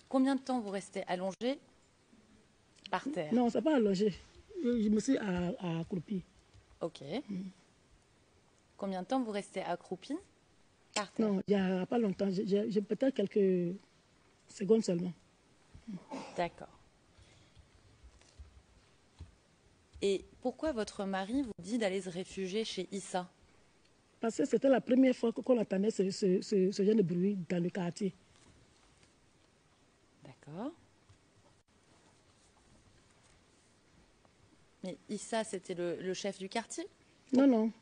Combien de temps vous restez allongé par terre? Non, c'est pas allongé. Je me suis accroupi. Ok. Combien de temps vous restez accroupi par terre? Non, il n'y a pas longtemps. J'ai peut-être quelques secondes seulement. D'accord. Et pourquoi votre mari vous dit d'aller se réfugier chez Issa? Parce que c'était la première fois qu'on entendait ce genre de bruit dans le quartier. D'accord. Mais Issa, c'était le chef du quartier? Non, non.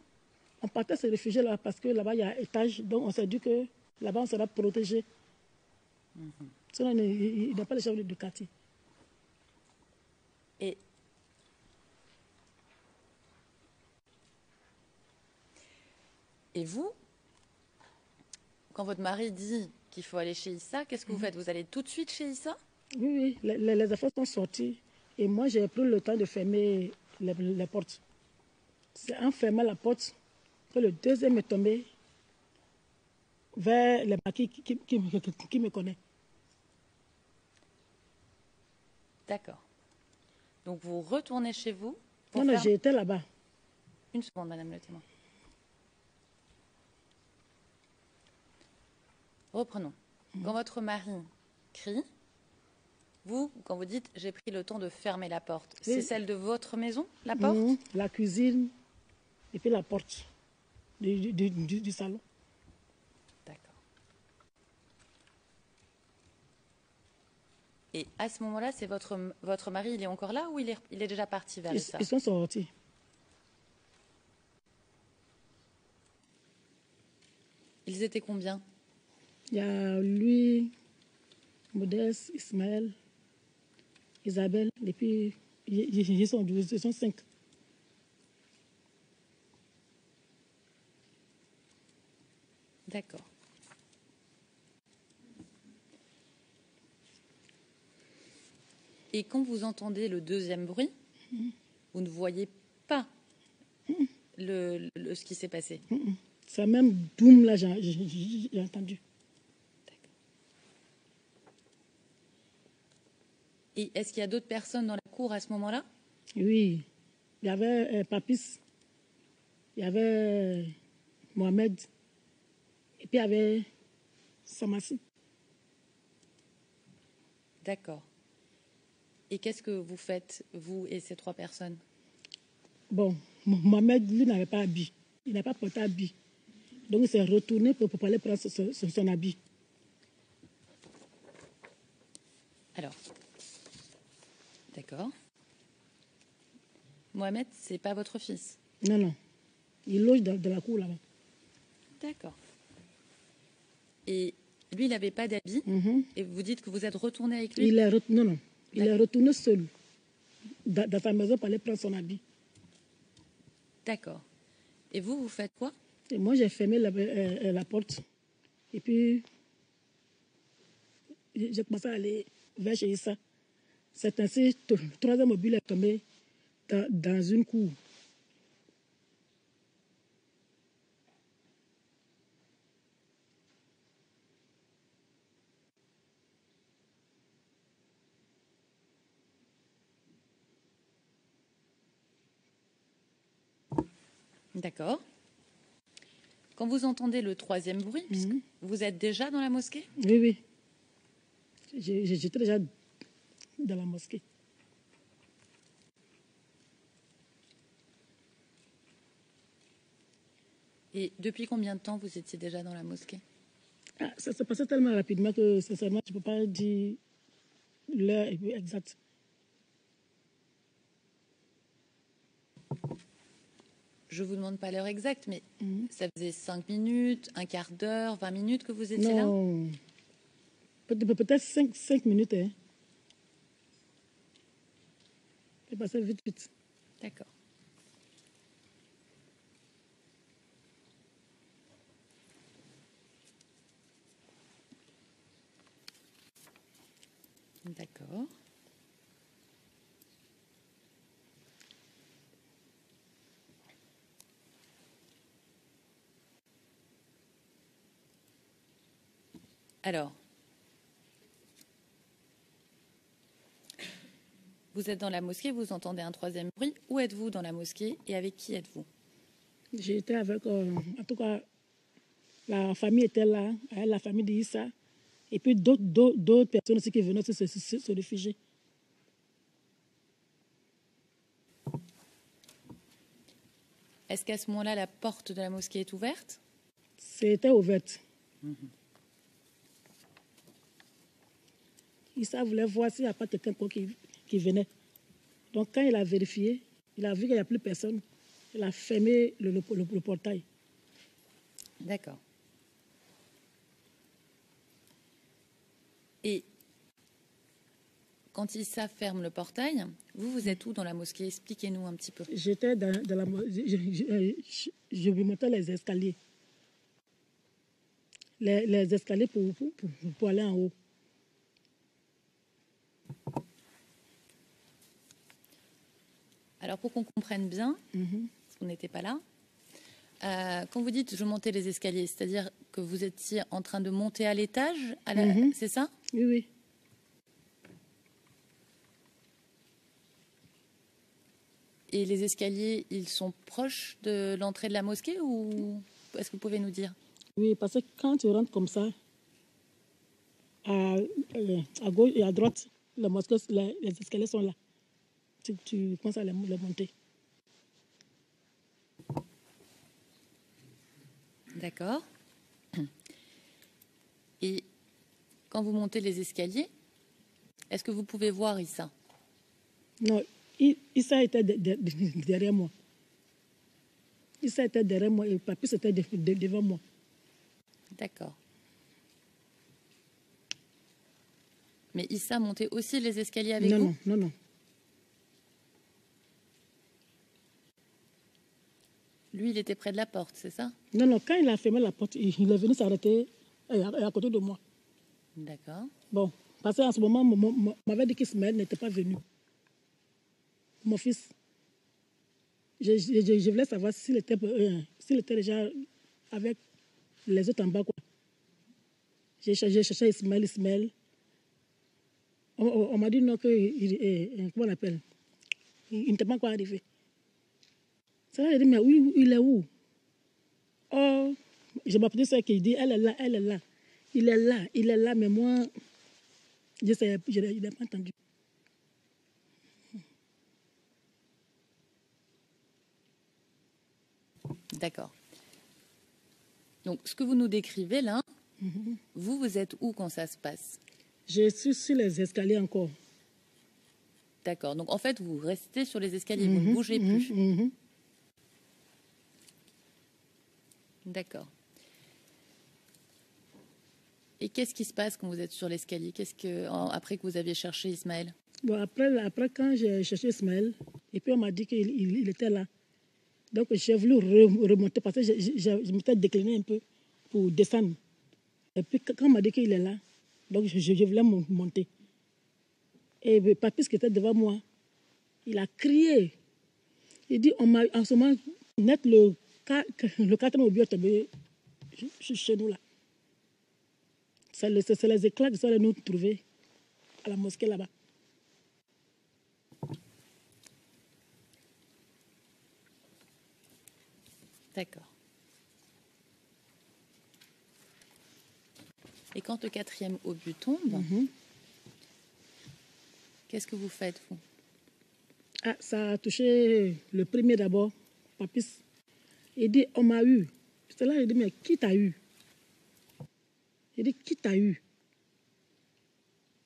On partait se réfugier là parce que là-bas, il y a un étage. Donc, on s'est dit que là-bas, on sera protégé. Sinon, il n'y a pas de chef du quartier. Et, et vous, quand votre mari dit qu'il faut aller chez Issa, qu'est-ce que vous faites? Vous allez tout de suite chez Issa? Oui, oui, les affaires sont sorties. Et moi, j'ai pris le temps de fermer les portes. C'est en fermant la porte que le deuxième est tombé vers les maquis qui me connaît. D'accord. Donc vous retournez chez vous pour Non, non, faire... j'ai été là-bas. Une seconde, madame le témoin. Reprenons. Quand votre mari crie, vous, quand vous dites j'ai pris le temps de fermer la porte, c'est Oui. celle de votre maison, la porte? La cuisine et puis la porte du salon. D'accord. Et à ce moment-là, c'est votre mari, il est encore là ou il est déjà parti vers ça? Ils sont sortis. Ils étaient combien? Il y a lui, Modeste, Ismaël, Isabelle, et puis ils sont 12, ils sont 5. D'accord. Et quand vous entendez le deuxième bruit, vous ne voyez pas ce qui s'est passé. C'est même boum là, j'ai entendu. D'accord. Et est-ce qu'il y a d'autres personnes dans la cour à ce moment-là? Oui, il y avait Papis, il y avait Mohamed, et puis il y avait Samassi. D'accord. Et qu'est-ce que vous faites, vous et ces 3 personnes? Bon, Mohamed, lui, n'avait pas habit. Il n'a pas porté habit. Donc, il s'est retourné pour aller prendre son habit. Alors, d'accord. Mohamed, c'est pas votre fils? Non, non. Il loge dans la cour là-bas. D'accord. Et lui, il n'avait pas d'habit. Et vous dites que vous êtes retourné avec lui? Non, non. Il est retourné seul dans sa maison pour aller prendre son habit. D'accord. Et vous, vous faites quoi? Et moi, j'ai fermé la porte. Et puis, j'ai commencé à aller vers chez Issa. C'est ainsi, le troisième mobile est tombé dans une cour. D'accord. Quand vous entendez le troisième bruit, puisque vous êtes déjà dans la mosquée? Oui, oui. J'étais déjà dans la mosquée. Et depuis combien de temps vous étiez déjà dans la mosquée? Ah, ça s'est passé tellement rapidement que, sincèrement, je ne peux pas dire l'heure exacte. Je vous demande pas l'heure exacte, mais ça faisait 5 minutes, un quart d'heure, 20 minutes que vous étiez là? Non, peut-être 5 minutes. Hein. C'est passé vite, vite. D'accord. D'accord. Alors, Vous êtes dans la mosquée, vous entendez un troisième bruit. Où êtes-vous dans la mosquée et avec qui êtes-vous? J'étais avec, en tout cas, la famille était là, la famille d'Issa, et puis d'autres personnes aussi qui venaient se réfugier. Est-ce qu'à ce moment-là, la porte de la mosquée est ouverte? C'était ouverte. Issa voulait voir s'il n'y a pas quelqu'un qui venait. Donc, quand il a vérifié, il a vu qu'il n'y a plus personne. Il a fermé le portail. D'accord. Et quand Issa ferme le portail, vous êtes où dans la mosquée? Expliquez-nous un petit peu. J'étais dans la je montais les escaliers. Les escaliers pour aller en haut. Alors, pour qu'on comprenne bien, parce qu'on n'était pas là, quand vous dites « je montais les escaliers », c'est-à-dire que vous étiez en train de monter à l'étage, c'est ça? Oui, oui. Et les escaliers, ils sont proches de l'entrée de la mosquée ou est-ce que vous pouvez nous dire? Oui, parce que quand tu rentres comme ça, à gauche et à droite, la mosquée, les escaliers sont là. Tu commences à les monter. D'accord. Et quand vous montez les escaliers, est-ce que vous pouvez voir Issa? Non, Issa était derrière moi. Issa était derrière moi et Papis était devant moi. D'accord. Mais Issa montait aussi les escaliers avec vous? Non. Lui, il était près de la porte, c'est ça? Non, quand il a fermé la porte, il est venu s'arrêter à côté de moi. D'accord. Bon, parce qu'en ce moment, on m'avait dit qu'Ismaël n'était pas venu. Mon fils. Je voulais savoir s'il était déjà avec les autres en bas, quoi. J'ai cherché Ismaël. On m'a dit non, comment on appelle? Il n'était pas encore arrivé. Ça va, j'ai dit, mais oui, il est où? Oh, je m'appelle ça qui dit, elle est là. Il est là, mais moi, je n'ai pas entendu. D'accord. Donc, ce que vous nous décrivez là, vous êtes où quand ça se passe? Je suis sur les escaliers encore. D'accord. Donc, en fait, vous restez sur les escaliers, vous ne bougez plus. D'accord. Et qu'est-ce qui se passe quand vous êtes sur l'escalier? Après que vous aviez cherché Ismaël? Bon, après quand j'ai cherché Ismaël, et puis on m'a dit qu'il était là. Donc j'ai voulu remonter parce que je m'étais décliné un peu pour descendre. Et puis quand on m'a dit qu'il est là, donc je voulais monter. Et le papy qui était devant moi, il a crié. Il dit, on m'a en ce moment, net le 4 au bio tombé chez nous là. C'est les éclats qui sont allés nous trouver à la mosquée là-bas. D'accord. Et quand le 4e obus tombe, qu'est-ce que vous faites, vous? Ah, ça a touché le premier d'abord, Papis. Il dit, on m'a eu. C'est là, il dit, mais qui t'a eu? Il dit, qui t'a eu?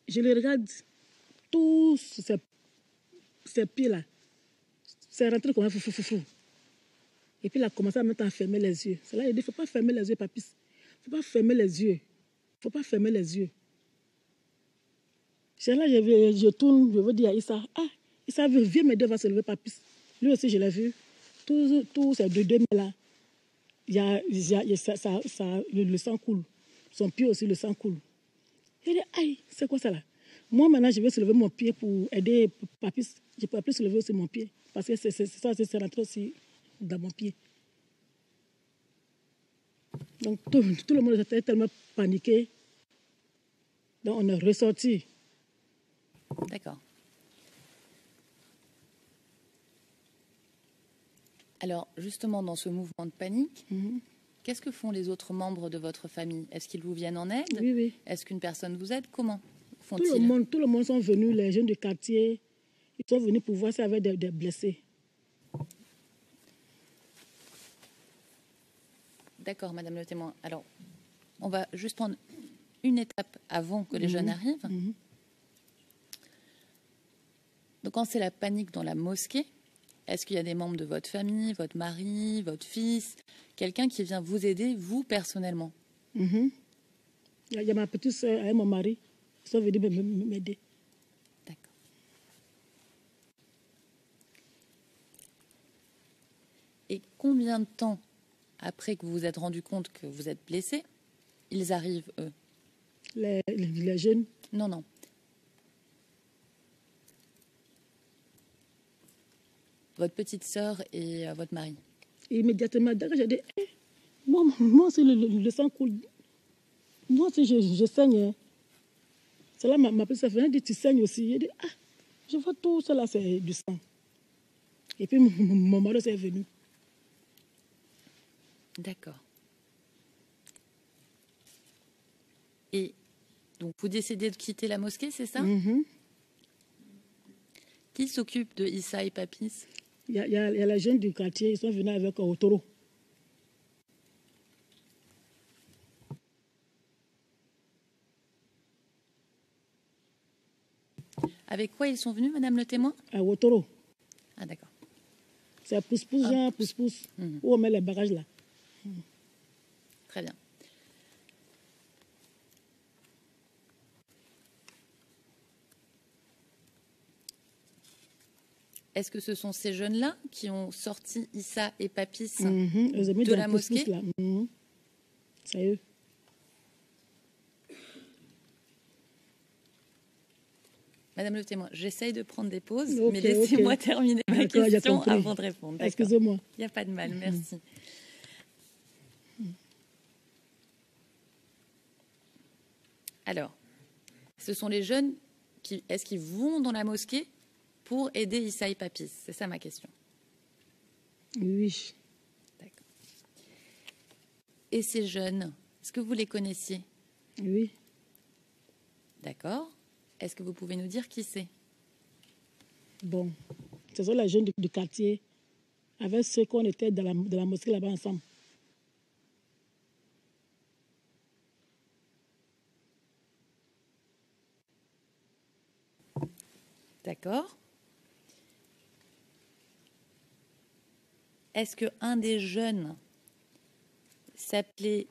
Je le regarde, tous ces pieds-là, c'est rentré comme un fou. Et puis il a commencé à mettre à fermer les yeux. C'est là, il dit, il ne faut pas fermer les yeux, Papis. Il ne faut pas fermer les yeux. Il ne faut pas fermer les yeux. C'est là, je tourne, je veux dire à Issa, Issa, viens m'aider, va se lever, Papis. Lui aussi, je l'ai vu. Tous ces deux mains-là, le sang coule. Son pied aussi, le sang coule. Il dit, aïe, c'est quoi ça là? Moi, maintenant, je vais soulever mon pied pour aider Papis. Je ne peux plus soulever aussi mon pied. Parce que c'est rentré aussi dans mon pied. Donc, tout le monde était tellement paniqué. Donc, on est ressorti. D'accord. Alors, justement, dans ce mouvement de panique, qu'est-ce que font les autres membres de votre famille? Est-ce qu'ils vous viennent en aide? Oui, oui. Est-ce qu'une personne vous aide? Comment Tout font-ils? le monde sont venus, les jeunes du quartier, ils sont venus pour voir ça avec des blessés. D'accord, Madame le témoin. Alors, on va juste prendre une étape avant que les jeunes arrivent. Donc, quand c'est la panique dans la mosquée, est-ce qu'il y a des membres de votre famille, votre mari, votre fils, quelqu'un qui vient vous aider, vous, personnellement? Il y a ma petite soeur et mon mari qui sont venus m'aider. D'accord. Et combien de temps après que vous vous êtes rendu compte que vous êtes blessé, ils arrivent, eux? Les jeunes. Non, non. Votre petite sœur et votre mari. Immédiatement, d'accord, j'ai dit, moi aussi, le sang coule. Moi aussi, je saigne. Hein. C'est là ma petite sœur dit, tu saignes aussi. J'ai dit, je vois tout ça là, c'est du sang. Et puis, mon mari est venu. D'accord. Et donc, vous décidez de quitter la mosquée, c'est ça? Qui s'occupe de Issa et Papis? Il y a les jeunes du quartier, ils sont venus avec un taureau. Avec quoi ils sont venus, Madame le témoin? Un taureau. Ah, d'accord. C'est pousse-pousse, genre pousse-pousse, où on met les bagages là. Très bien. Est-ce que ce sont ces jeunes-là qui ont sorti Issa et Papis de la mosquée? Là. C'est eux. Madame le témoin, j'essaye de prendre des pauses, mais laissez-moi terminer ma question avant de répondre. Excusez-moi. Il n'y a pas de mal, merci. Alors, ce sont les jeunes qui, est-ce qu'ils vont dans la mosquée pour aider Issa et Papis? C'est ça ma question. Oui. D'accord. Et ces jeunes, est-ce que vous les connaissiez? Oui. D'accord. Est-ce que vous pouvez nous dire qui c'est? Bon, ce sont les jeunes du quartier, avec ceux qu'on était dans la mosquée là-bas ensemble. D'accord. Est-ce qu'un des jeunes s'appelait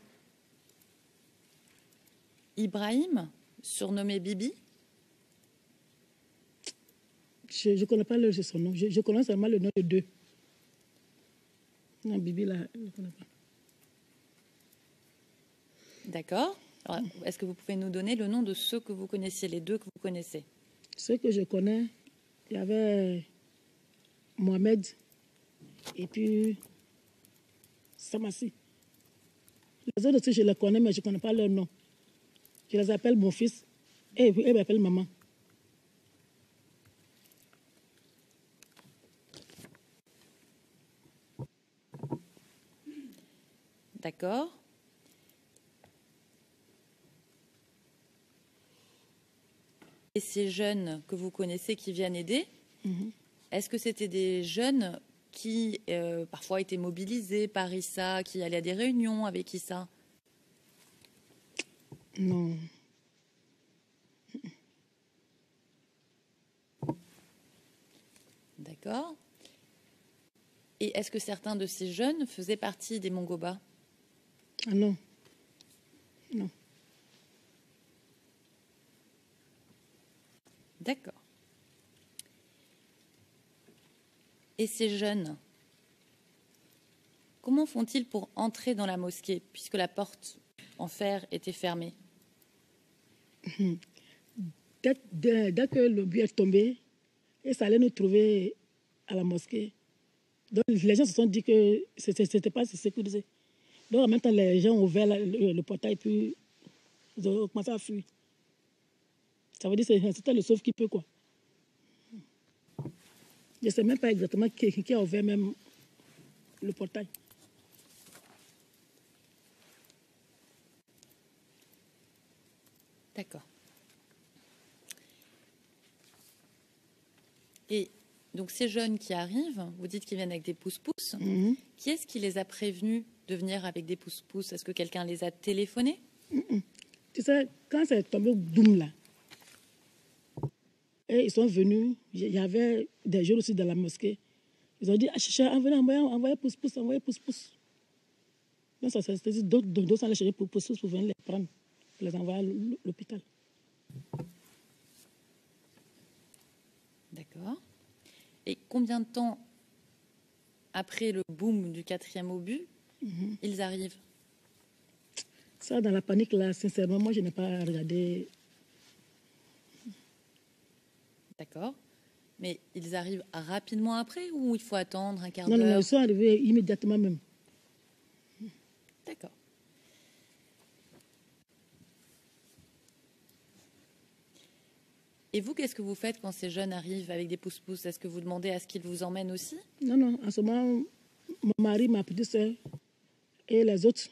Ibrahim, surnommé Bibi? Je ne connais pas son nom. Je connais seulement le nom de deux. Non, Bibi, là, je ne connais pas. D'accord. Alors, est-ce que vous pouvez nous donner le nom de ceux que vous connaissiez, les deux que vous connaissez? Ceux que je connais, il y avait Mohamed et puis Samassi. Les autres aussi, je les connais, mais je ne connais pas leur nom. Je les appelle mon fils et ils m'appellent maman. D'accord. Et ces jeunes que vous connaissez qui viennent aider, est-ce que c'était des jeunes qui parfois étaient mobilisés par Issa, qui allaient à des réunions avec Issa? Non. D'accord. Et est-ce que certains de ces jeunes faisaient partie des Mongoba? Ah non. Non. D'accord. Et ces jeunes, comment font-ils pour entrer dans la mosquée, puisque la porte en fer était fermée? Dès que le but est tombé, et ça allait nous trouver à la mosquée. Donc les gens se sont dit que ce n'était pas sécurisé. Donc en même temps, les gens ont ouvert le portail et puis ils ont commencé à fuir. Ça veut dire que c'était le sauve qui peut, quoi. Je ne sais même pas exactement qui a ouvert même le portail. D'accord. Et donc ces jeunes qui arrivent, vous dites qu'ils viennent avec des pousse-pousse. Qui est-ce qui les a prévenus de venir avec des pousse-pousse? Est-ce que quelqu'un les a téléphonés? Tu sais, quand c'est tombé boum là, et ils sont venus, il y avait des jeunes aussi dans la mosquée. Ils ont dit, envoyez pousse-pousse, envoyez pousse-pousse. Donc ça s'est dit, d'autres sont allés chercher pousse-pousse pour venir les prendre, pour les envoyer à l'hôpital. D'accord. Et combien de temps après le boom du 4e obus, ils arrivent? Ça, dans la panique, là, sincèrement, moi, je n'ai pas regardé. D'accord. Mais ils arrivent rapidement après ou il faut attendre un quart Non, d'heure? ils sont arrivés immédiatement même. D'accord. Et vous, qu'est-ce que vous faites quand ces jeunes arrivent avec des pousse-pousse? Est-ce que vous demandez à ce qu'ils vous emmènent aussi? Non, en ce moment, mon mari, ma petite soeur et les autres,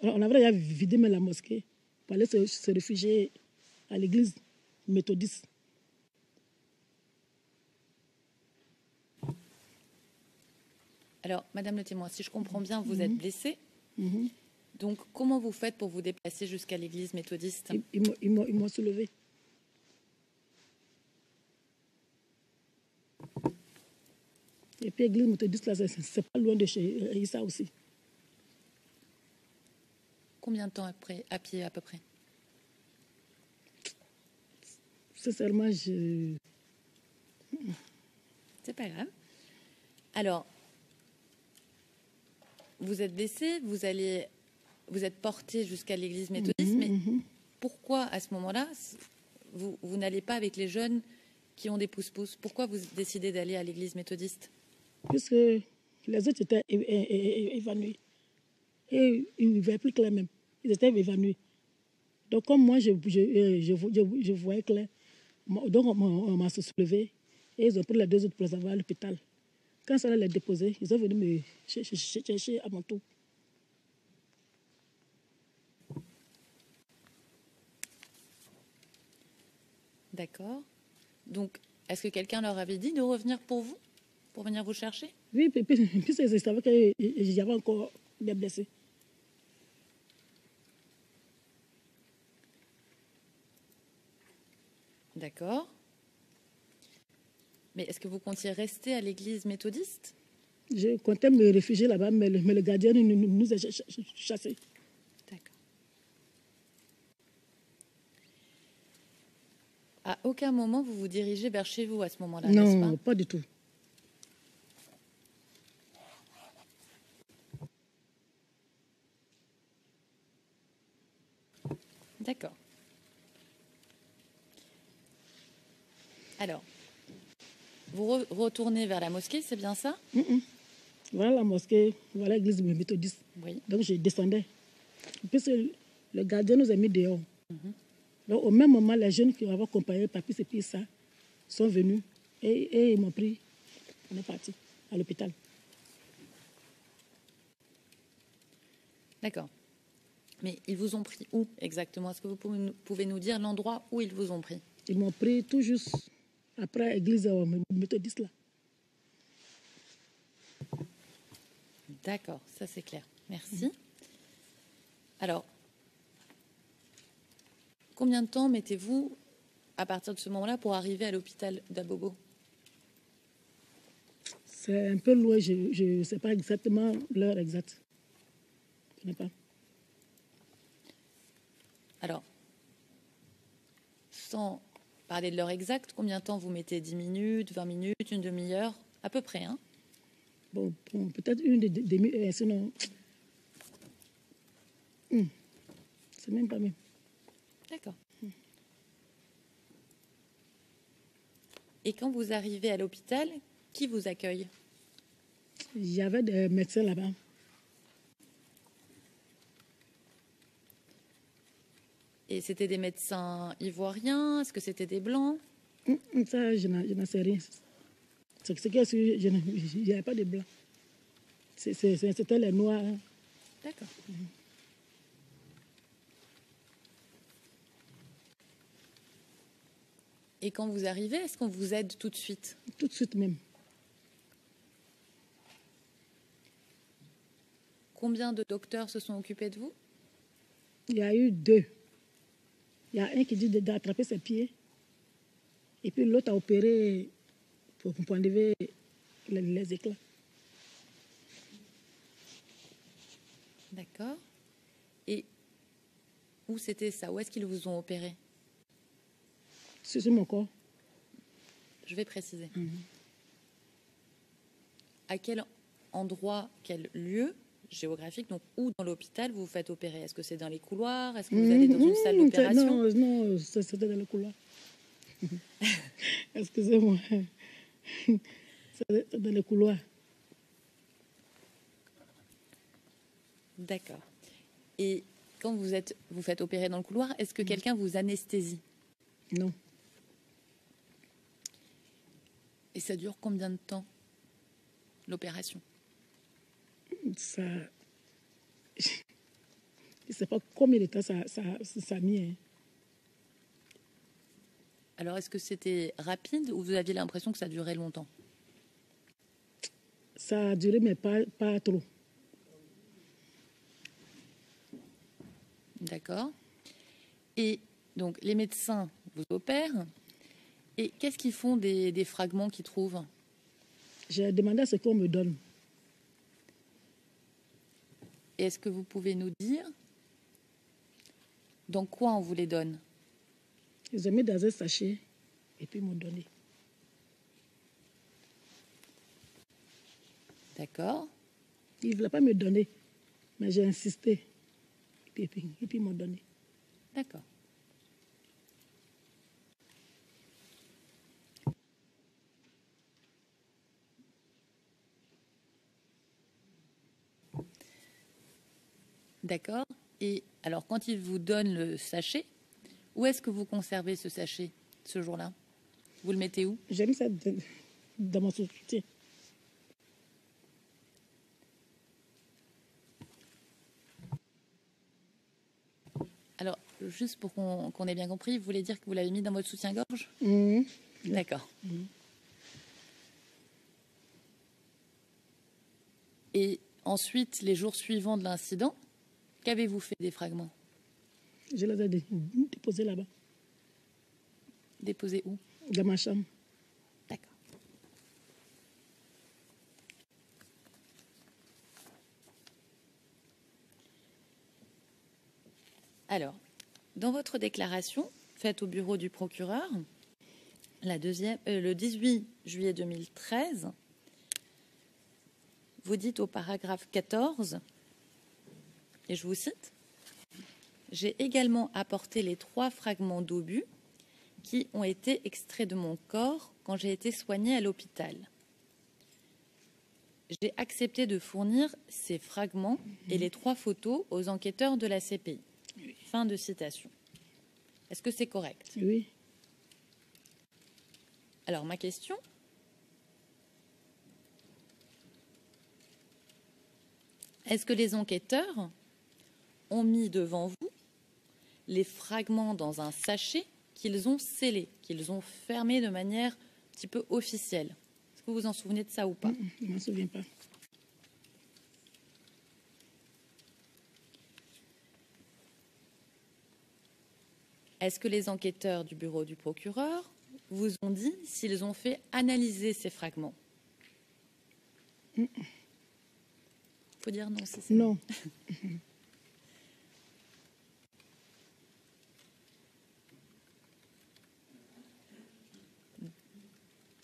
on avait déjà vidé la mosquée pour aller se réfugier à l'église méthodiste. Alors, Madame le témoin, si je comprends bien, vous êtes blessée. Donc, comment vous faites pour vous déplacer jusqu'à l'église méthodiste? Ils m'ont soulevé. Et puis l'église méthodiste, là, c'est pas loin de chez Issa aussi. Combien de temps après, à pied à peu près? Sincèrement, je... C'est pas grave. Alors, vous êtes blessé, vous êtes porté jusqu'à l'église méthodiste, mais pourquoi à ce moment-là, vous n'allez pas avec les jeunes qui ont des pousse-pousse? Pourquoi vous décidez d'aller à l'église méthodiste? Puisque les autres étaient évanouis. Et ils ne voyaient plus clair même. Ils étaient évanouis. Donc, comme moi, je voyais clair, donc on m'a soulevé et ils ont pris les deux autres pour les envoyer à l'hôpital. Quand ça allait les déposer, ils sont venus me chercher à mon tour. D'accord. Donc, est-ce que quelqu'un leur avait dit de revenir pour vous, pour venir vous chercher? Oui, puis ils savaient qu'il y avait encore des blessés. D'accord. Mais est-ce que vous comptiez rester à l'église méthodiste? Je comptais me réfugier là-bas, mais le gardien nous a chassés. D'accord. À aucun moment vous vous dirigez vers chez vous à ce moment-là, n'est-ce pas? Non, pas du tout. D'accord. Alors, vous retournez vers la mosquée, c'est bien ça? Voilà la mosquée, voilà l'église méthodiste. Oui. Donc je descendais. Puisque le gardien nous a mis dehors. Donc au même moment, les jeunes qui avaient accompagné Papy et puis ça sont venus et ils m'ont pris. On est parti à l'hôpital. D'accord. Mais ils vous ont pris où exactement? Est-ce que vous pouvez nous dire l'endroit où ils vous ont pris? Ils m'ont pris tout juste après l'église méthodiste là. D'accord, ça c'est clair. Merci. Alors, combien de temps mettez-vous à partir de ce moment-là pour arriver à l'hôpital d'Abobo? C'est un peu loin, je ne sais pas exactement l'heure exacte. Je ne sais pas. Alors, sans parler de l'heure exacte, combien de temps vous mettez? 10 minutes, 20 minutes, une demi-heure? À peu près, hein? Bon, peut-être une demi-heure, sinon... c'est même pas même. D'accord. Et quand vous arrivez à l'hôpital, qui vous accueille? Il y avait des médecins là-bas. Et c'était des médecins ivoiriens? Est-ce que c'était des blancs? Ça, je n'en sais rien. Ce que il n'y avait pas de blanc. C'était les noirs. D'accord. Et quand vous arrivez, est-ce qu'on vous aide tout de suite? Tout de suite même. Combien de docteurs se sont occupés de vous? Il y a eu 2. Il y a un qui dit d'attraper ses pieds. Et puis l'autre a opéré pour enlever les éclats. D'accord. Et où c'était ça? Où est-ce qu'ils vous ont opéré? Sur mon corps. Je vais préciser. À quel endroit, quel lieu géographique, donc où dans l'hôpital vous vous faites opérer? Est-ce que c'est dans les couloirs? Est-ce que vous allez dans une salle d'opération? Non, c'était dans le couloir. Excusez-moi. C'était dans le couloir. D'accord. Et quand vous faites opérer dans le couloir, est-ce que quelqu'un vous anesthésie? Non. Et ça dure combien de temps, l'opération? Ça... Je ne sais pas combien de temps ça a mis. Hein. Alors, est-ce que c'était rapide ou vous aviez l'impression que ça durait longtemps? Ça a duré, mais pas trop. D'accord. Et donc, les médecins vous opèrent. Et qu'est-ce qu'ils font des fragments qu'ils trouvent? J'ai demandé à ce qu'on me donne. Et est-ce que vous pouvez nous dire dans quoi on vous les donne? Ils ont mis dans un sachet et puis ils m'ont donné. D'accord. Ils ne voulaient pas me donner, mais j'ai insisté. Et puis ils m'ont donné. D'accord. D'accord. Et alors, quand ils vous donnent le sachet, où est-ce que vous conservez ce sachet ce jour-là? Vous le mettez où? J'ai mis ça dans mon soutien. Alors, juste pour qu'on ait bien compris, vous voulez dire que vous l'avez mis dans votre soutien-gorge? D'accord. Et ensuite, les jours suivants de l'incident, qu'avez-vous fait des fragments? Je les ai déposés là-bas. Déposés où? Dans ma chambre. D'accord. Alors, dans votre déclaration faite au bureau du procureur, le 18 juillet 2013, vous dites au paragraphe 14, et je vous cite, « J'ai également apporté les 3 fragments d'obus qui ont été extraits de mon corps quand j'ai été soignée à l'hôpital. J'ai accepté de fournir ces fragments et les 3 photos aux enquêteurs de la CPI. » Fin de citation. Est-ce que c'est correct? Oui. Alors, ma question, est-ce que les enquêteurs ont mis devant vous les fragments dans un sachet qu'ils ont scellé, qu'ils ont fermé de manière un petit peu officielle? Est-ce que vous vous en souvenez de ça ou pas? Je ne m'en souviens pas. Est-ce que les enquêteurs du bureau du procureur vous ont dit s'ils ont fait analyser ces fragments? Il faut dire non, si c'est non.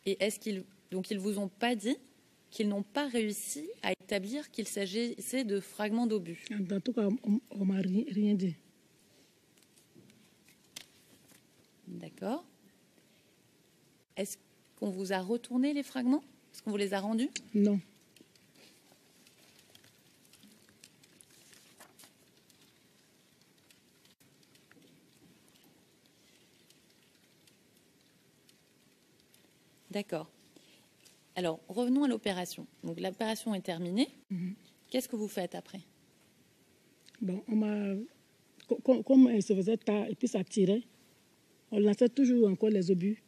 Et est-ce qu'ils vous ont pas dit qu'ils n'ont pas réussi à établir qu'il s'agissait de fragments d'obus? En tout cas, on m'a rien dit. D'accord. Est-ce qu'on vous a retourné les fragments? Est-ce qu'on vous les a rendus? Non. D'accord. Alors, revenons à l'opération. Donc, l'opération est terminée. Qu'est-ce que vous faites après? Bon, comme il se faisait tard et puis ça tirait, on lançait toujours encore les obus.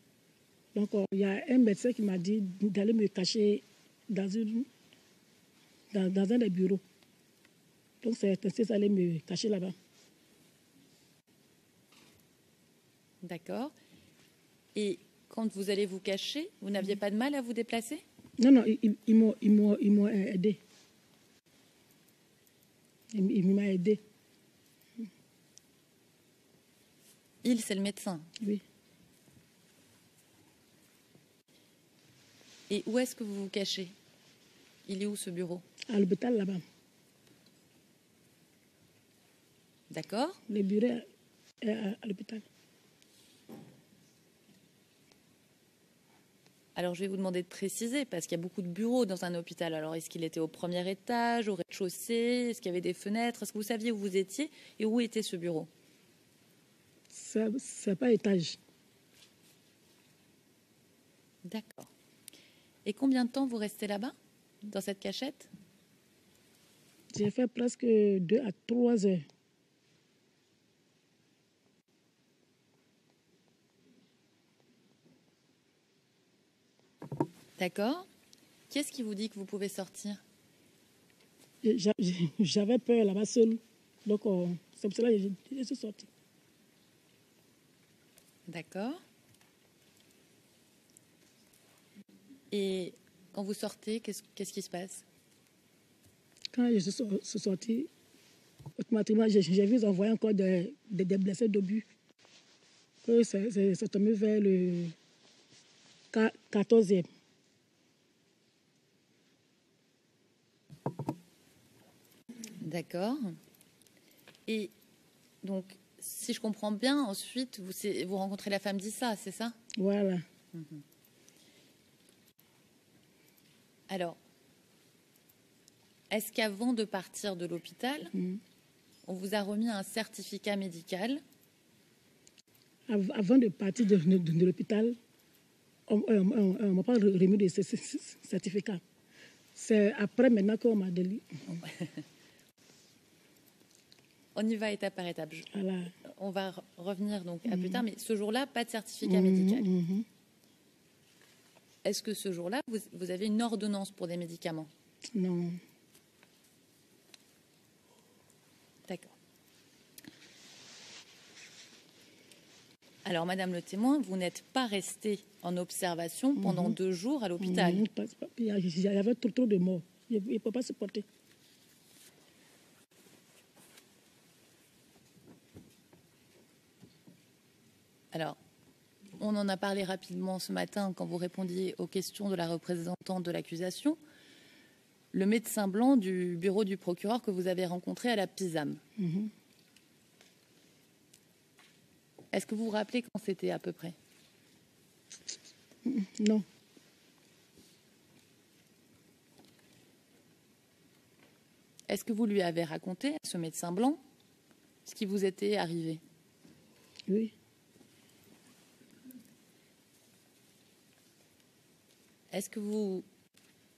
Donc, il y a un médecin qui m'a dit d'aller me cacher dans un des bureaux. Donc, c'est ainsi que j'allais me cacher là-bas. D'accord. Et quand vous allez vous cacher, vous n'aviez pas de mal à vous déplacer? Non, non, ils m'ont aidé. Il m'a aidé. Il, c'est le médecin. Oui. Et où est-ce que vous vous cachez? Il est où ce bureau? À l'hôpital là-bas. D'accord. Le bureau est à l'hôpital. Alors, je vais vous demander de préciser, parce qu'il y a beaucoup de bureaux dans un hôpital. Alors, est-ce qu'il était au premier étage, au rez-de-chaussée? Est-ce qu'il y avait des fenêtres? Est-ce que vous saviez où vous étiez et où était ce bureau? C'est pas étage. D'accord. Et combien de temps vous restez là-bas, dans cette cachette? J'ai fait presque 2 à 3 heures. D'accord. Qu'est-ce qui vous dit que vous pouvez sortir? J'avais peur là-bas seule. Donc, c'est pour cela que je suis sortie. D'accord. Et quand vous sortez, qu'est-ce qui se passe? Quand je suis sortie, automatiquement, j'ai vu envoyer encore des blessés d'obus. C'est tombé vers le 14e. D'accord. Et donc, si je comprends bien, ensuite, vous rencontrez la femme d'Issa, c'est ça? Voilà. Alors, est-ce qu'avant de partir de l'hôpital, on vous a remis un certificat médical? Avant de partir de l'hôpital, on ne m'a pas remis de ce certificat. C'est après maintenant qu'on m'a donné. On y va étape par étape. Voilà. On va revenir donc à plus tard, mais ce jour-là, pas de certificat médical. Est-ce que ce jour-là, vous avez une ordonnance pour des médicaments? Non. D'accord. Alors, Madame le témoin, vous n'êtes pas restée en observation pendant 2 jours à l'hôpital. Il y avait trop de morts. Il ne peut pas supporter. Alors, on en a parlé rapidement ce matin quand vous répondiez aux questions de la représentante de l'accusation. Le médecin blanc du bureau du procureur que vous avez rencontré à la PISAM. Est-ce que vous vous rappelez quand c'était à peu près? Non. Est-ce que vous lui avez raconté à ce médecin blanc ce qui vous était arrivé? Oui. Est-ce que vous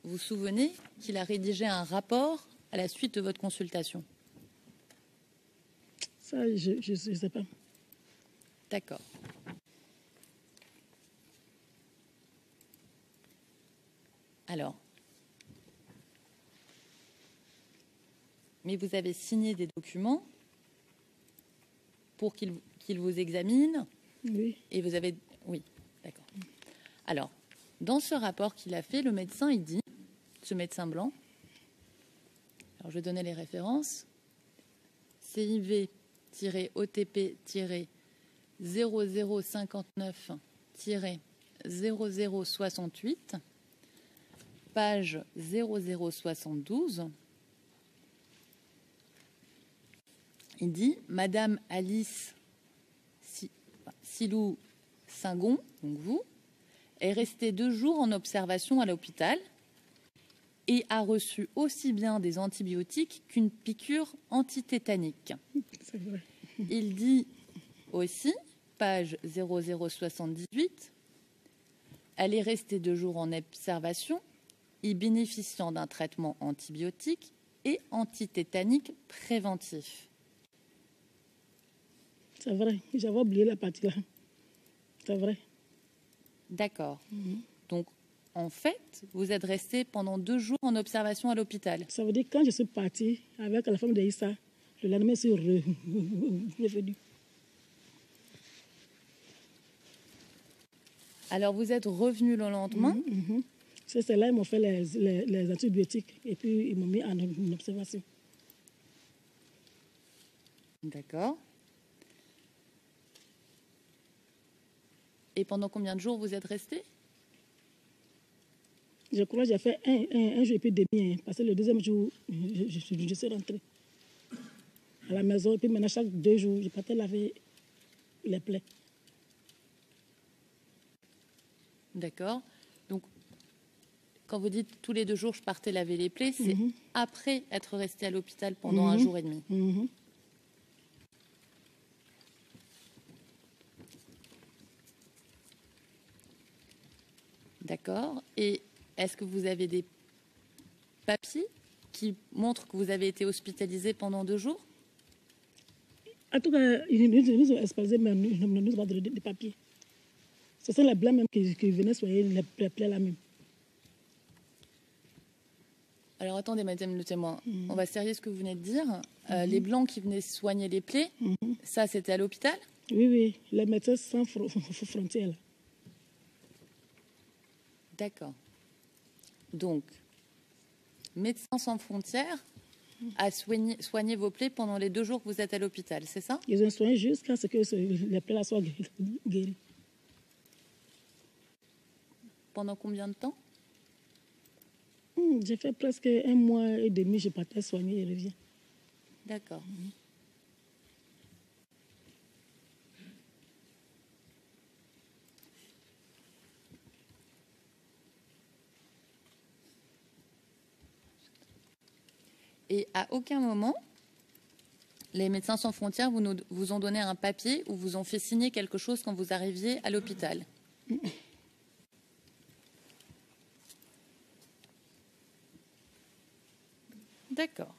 vous souvenez qu'il a rédigé un rapport à la suite de votre consultation? Ça, je ne sais pas. D'accord. Alors, mais vous avez signé des documents pour qu'il vous examine? Oui. Et vous avez... Oui, d'accord. Alors, dans ce rapport qu'il a fait, le médecin, il dit, ce médecin blanc, alors je vais donner les références, CIV-OTP-0059-0068, page 0072, il dit « Madame Alice Silou Singon, donc vous, est restée 2 jours en observation à l'hôpital et a reçu aussi bien des antibiotiques qu'une piqûre antitétanique. » C'est vrai. Il dit aussi, page 0078, Elle est restée 2 jours en observation, y bénéficiant d'un traitement antibiotique et antitétanique préventif. C'est vrai, j'avais oublié la partie là. C'est vrai. D'accord. Donc, en fait, vous êtes resté pendant 2 jours en observation à l'hôpital. Ça veut dire que quand je suis partie avec la femme de Issa, le lendemain, je suis revenue. Alors, vous êtes revenu le lendemain. C'est là ils m'ont fait les antibiotiques et puis ils m'ont mis en observation. D'accord. Et pendant combien de jours vous êtes resté? Je crois que j'ai fait un jour et puis demi, hein, parce que le deuxième jour, je suis rentrée à la maison. Et puis maintenant, chaque 2 jours, je partais laver les plaies. D'accord. Donc, quand vous dites tous les 2 jours, je partais laver les plaies, c'est après être resté à l'hôpital pendant 1 jour et demi. D'accord. Et est-ce que vous avez des papiers qui montrent que vous avez été hospitalisé pendant 2 jours? En tout cas, ils nous ont exposé, mais ils ne nous ont pas donné des papiers. Ce sont les blancs même qui venaient soigner les plaies là même. Alors attendez, madame le témoin, on va serrer ce que vous venez de dire. Les blancs qui venaient soigner les plaies, ça c'était à l'hôpital? Oui, oui, les médecins sans frontières. Là. D'accord. Donc, Médecins sans frontières a soigné vos plaies pendant les 2 jours que vous êtes à l'hôpital, c'est ça? Ils ont soigné jusqu'à ce que les plaies là soient guéries. Pendant combien de temps? J'ai fait presque 1 mois et demi, je partais soigner et reviens. D'accord. Et à aucun moment, les Médecins sans frontières vous ont donné un papier ou vous ont fait signer quelque chose quand vous arriviez à l'hôpital? D'accord.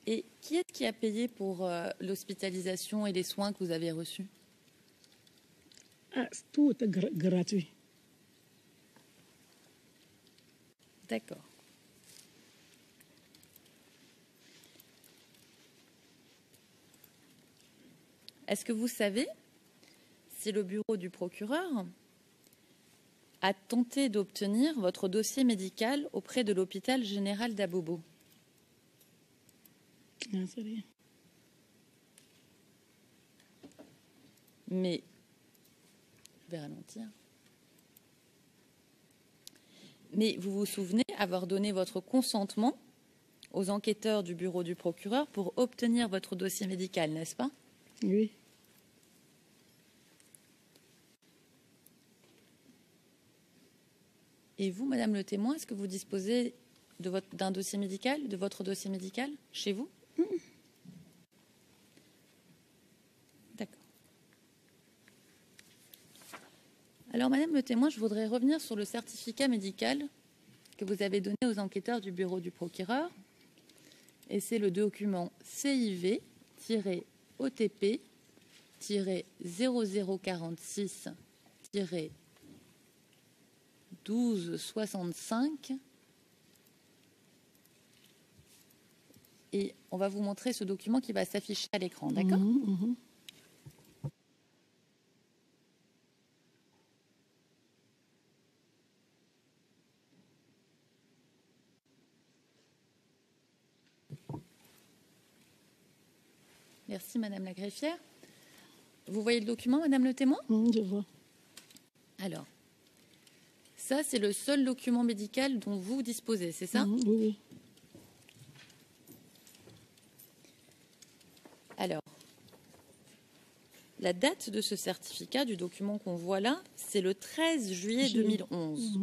Et qui est-ce qui a payé pour l'hospitalisation et les soins que vous avez reçus? Ah, tout était gratuit. D'accord. Est-ce que vous savez si le bureau du procureur a tenté d'obtenir votre dossier médical auprès de l'hôpital général d'Abobo? Non, c'est rien. Mais, je vais ralentir. Mais vous vous souvenez avoir donné votre consentement aux enquêteurs du bureau du procureur pour obtenir votre dossier médical, n'est-ce pas? Oui. Et vous, Madame le témoin, est-ce que vous disposez d'un dossier médical, de votre dossier médical, chez vous? D'accord. Alors, Madame le témoin, je voudrais revenir sur le certificat médical que vous avez donné aux enquêteurs du bureau du procureur. Et c'est le document CIV-OTP-0046-1265. Et on va vous montrer ce document qui va s'afficher à l'écran, d'accord? Merci, Madame la greffière. Vous voyez le document, Madame le témoin? Je vois. Alors, ça, c'est le seul document médical dont vous disposez, c'est ça? Oui, oui. Alors, la date de ce certificat, du document qu'on voit là, c'est le 13 juillet 2011.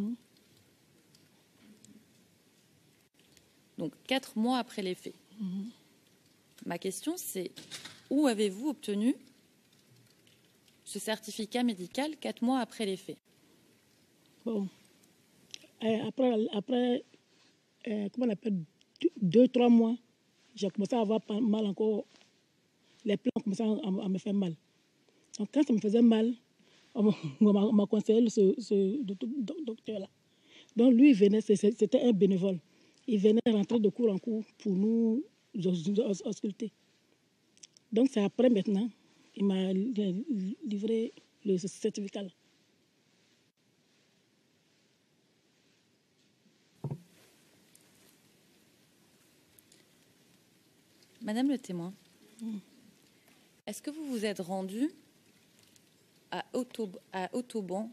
Donc, 4 mois après les faits. Ma question, c'est où avez-vous obtenu ce certificat médical 4 mois après les faits? Bon. Après comment on appelle, 2-3 mois, j'ai commencé à avoir pas mal encore. Les plans ont commencé à me faire mal. Donc, quand ça me faisait mal, on m'a conseillé ce docteur-là. Donc, lui, il venait, c'était un bénévole. Il venait rentrer de cours en cours pour nous ausculter. Donc, c'est après maintenant, il m'a livré le certificat-là. Madame le témoin, est-ce que vous vous êtes rendue à Autoban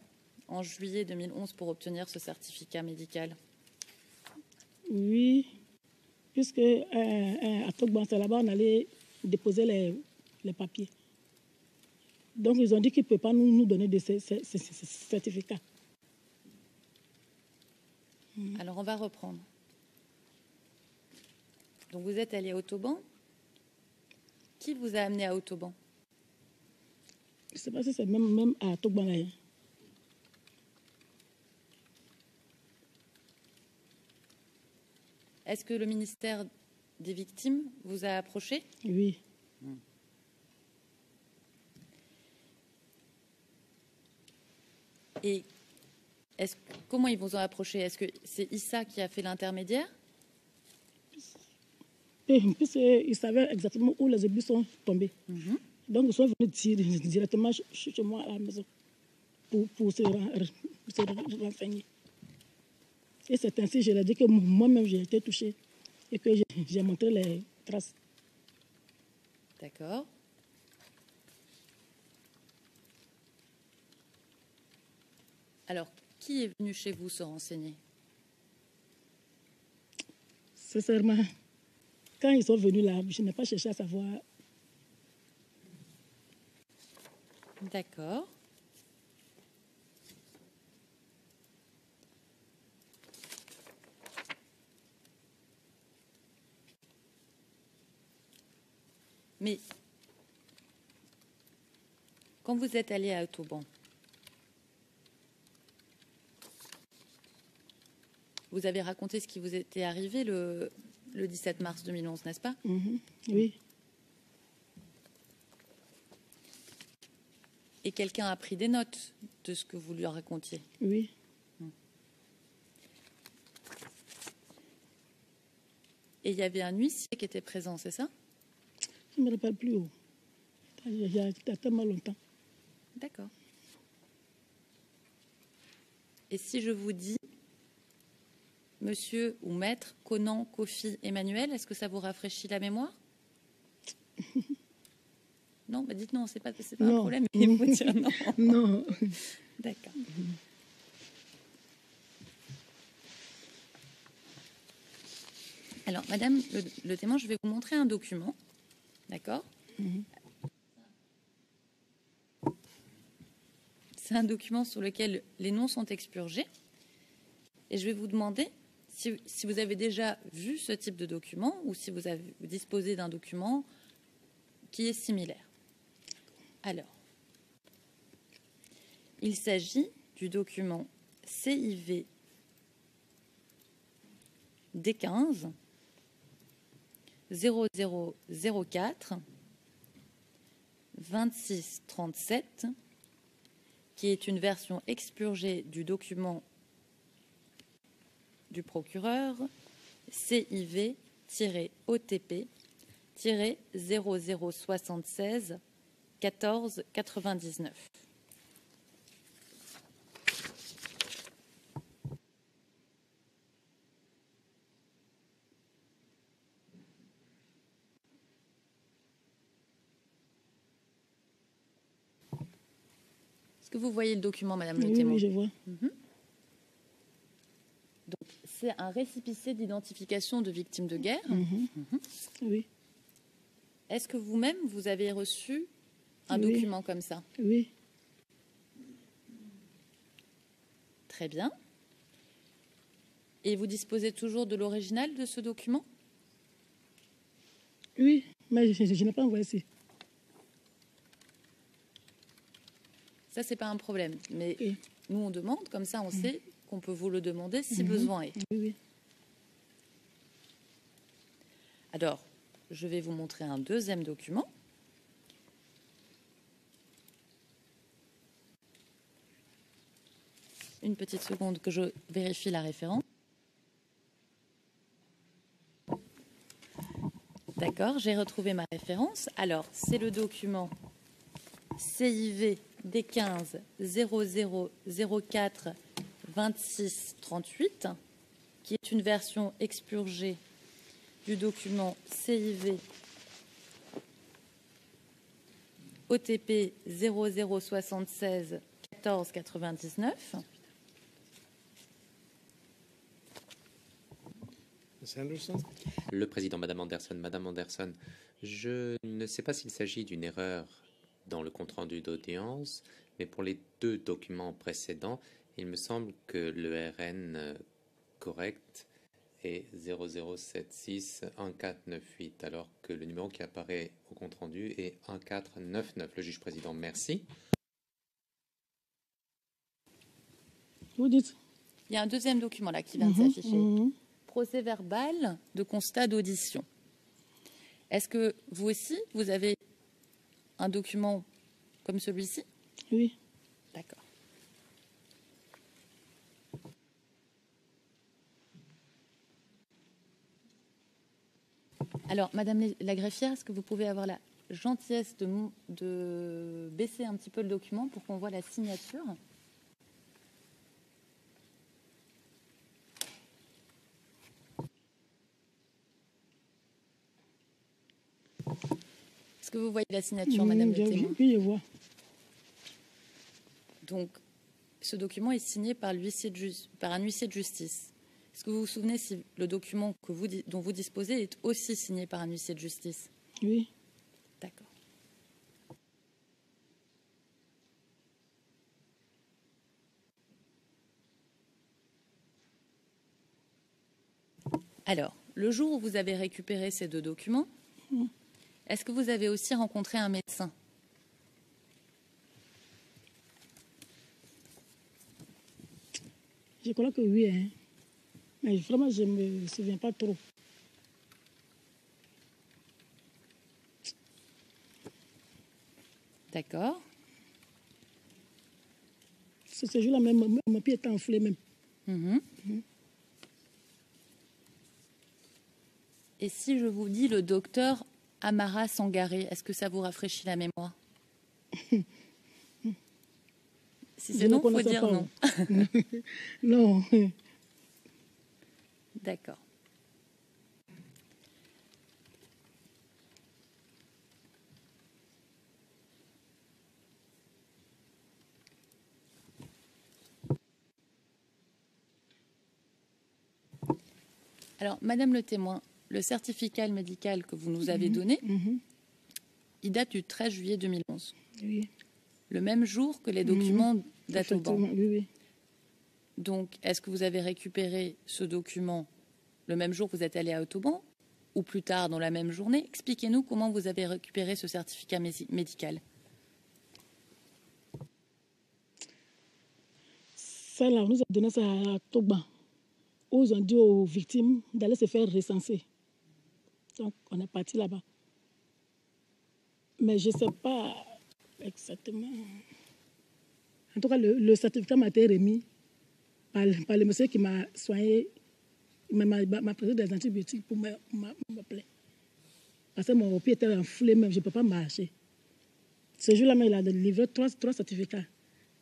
en juillet 2011 pour obtenir ce certificat médical? Oui, puisque à Togban, c'est là-bas on allait déposer les papiers. Donc, ils ont dit qu'ils ne peuvent pas nous donner de ces certificats. Alors, on va reprendre. Donc, vous êtes allé à Autoban. Qui vous a amené à Autoban? Je ne sais pas si c'est même à Togban. Est-ce que le ministère des Victimes vous a approché? Oui. Et comment ils vous ont approché? Est-ce que c'est Issa qui a fait l'intermédiaire? Puisqu'ils savaient exactement où les obus sont tombés. Donc, ils sont venus directement chez moi à la maison pour se renseigner. Et c'est ainsi, je leur ai dit que moi-même, j'ai été touchée et que j'ai montré les traces. D'accord. Alors, qui est venu chez vous se renseigner? Sincèrement, quand ils sont venus là, je n'ai pas cherché à savoir. D'accord. Mais quand vous êtes allé à Autoban, vous avez raconté ce qui vous était arrivé le 17 mars 2011, n'est-ce pas? Oui. Et quelqu'un a pris des notes de ce que vous lui racontiez? Oui. Et il y avait un huissier qui était présent, c'est ça? Je ne me rappelle plus. Il y a tellement longtemps. D'accord. Et si je vous dis monsieur ou maître Conan, Kofi, Emmanuel, est-ce que ça vous rafraîchit la mémoire? Non, bah dites non, c'est pas un problème, mais il faut dire non. Non. D'accord. Alors, madame le témoin, je vais vous montrer un document. D'accord? C'est un document sur lequel les noms sont expurgés. Et je vais vous demander si vous avez déjà vu ce type de document ou si vous disposez d'un document qui est similaire. Alors, il s'agit du document CIV D15 0004 2637 qui est une version expurgée du document du procureur CIV-OTP-0076 14 99. Est-ce que vous voyez le document, madame le témoin? Oui, je vois. Donc, c'est un récépissé d'identification de victimes de guerre. Oui. Est-ce que vous-même, vous avez reçu un document comme ça? Oui. Très bien. Et vous disposez toujours de l'original de ce document? Oui, mais je n'ai pas envoyé ici. Ça, c'est pas un problème. Mais Ok. nous, on demande, comme ça, on sait qu'on peut vous le demander si besoin est. Oui, oui. Alors, je vais vous montrer un deuxième document. Une petite seconde que je vérifie la référence. D'accord, j'ai retrouvé ma référence. Alors, c'est le document CIV D15 0004 26 38, qui est une version expurgée du document CIV OTP 0076 14 99. Anderson. Le président, Madame Anderson, je ne sais pas s'il s'agit d'une erreur dans le compte-rendu d'audience, mais pour les deux documents précédents, il me semble que le RN correct est 0076 1498, alors que le numéro qui apparaît au compte-rendu est 1499. Le juge président, merci. Vous dites? Il y a un deuxième document là qui vient de s'afficher. Procès verbal de constat d'audition. Est-ce que vous aussi, vous avez un document comme celui-ci? Oui. D'accord. Alors, Madame la greffière, est-ce que vous pouvez avoir la gentillesse de baisser un petit peu le document pour qu'on voit la signature? Est-ce que vous voyez la signature, Madame le témoin? Oui, je vois. Donc, ce document est signé par un huissier de justice. Est-ce que vous vous souvenez si le document dont vous disposez est aussi signé par un huissier de justice? Oui. D'accord. Alors, le jour où vous avez récupéré ces deux documents, est-ce que vous avez aussi rencontré un médecin? Je crois que oui, hein. Mais vraiment, je ne me souviens pas trop. D'accord. Ce jour-là, même, mon pied était enflé même. Et si je vous dis le docteur Amara Sangaré, est-ce que ça vous rafraîchit la mémoire? Si c'est non, il faut dire non. Non. D'accord. Alors, Madame le témoin, le certificat médical que vous nous avez donné, il date du 13 juillet 2011. Oui. Le même jour que les documents d'Atoban. Oui, oui. Donc, est-ce que vous avez récupéré ce document le même jour que vous êtes allé à Autoban ou plus tard dans la même journée? Expliquez-nous comment vous avez récupéré ce certificat médical. Ça, là, on nous a donné ça à Toba, où ils ont dit aux victimes d'aller se faire recenser. Donc, on est parti là-bas. Mais je ne sais pas exactement. En tout cas, le certificat m'a été remis par le monsieur qui m'a soigné. Il m'a pris des antibiotiques pour m'appeler. Parce que mon pied était enflé, même je ne peux pas marcher. Ce jour-là, il a livré trois certificats.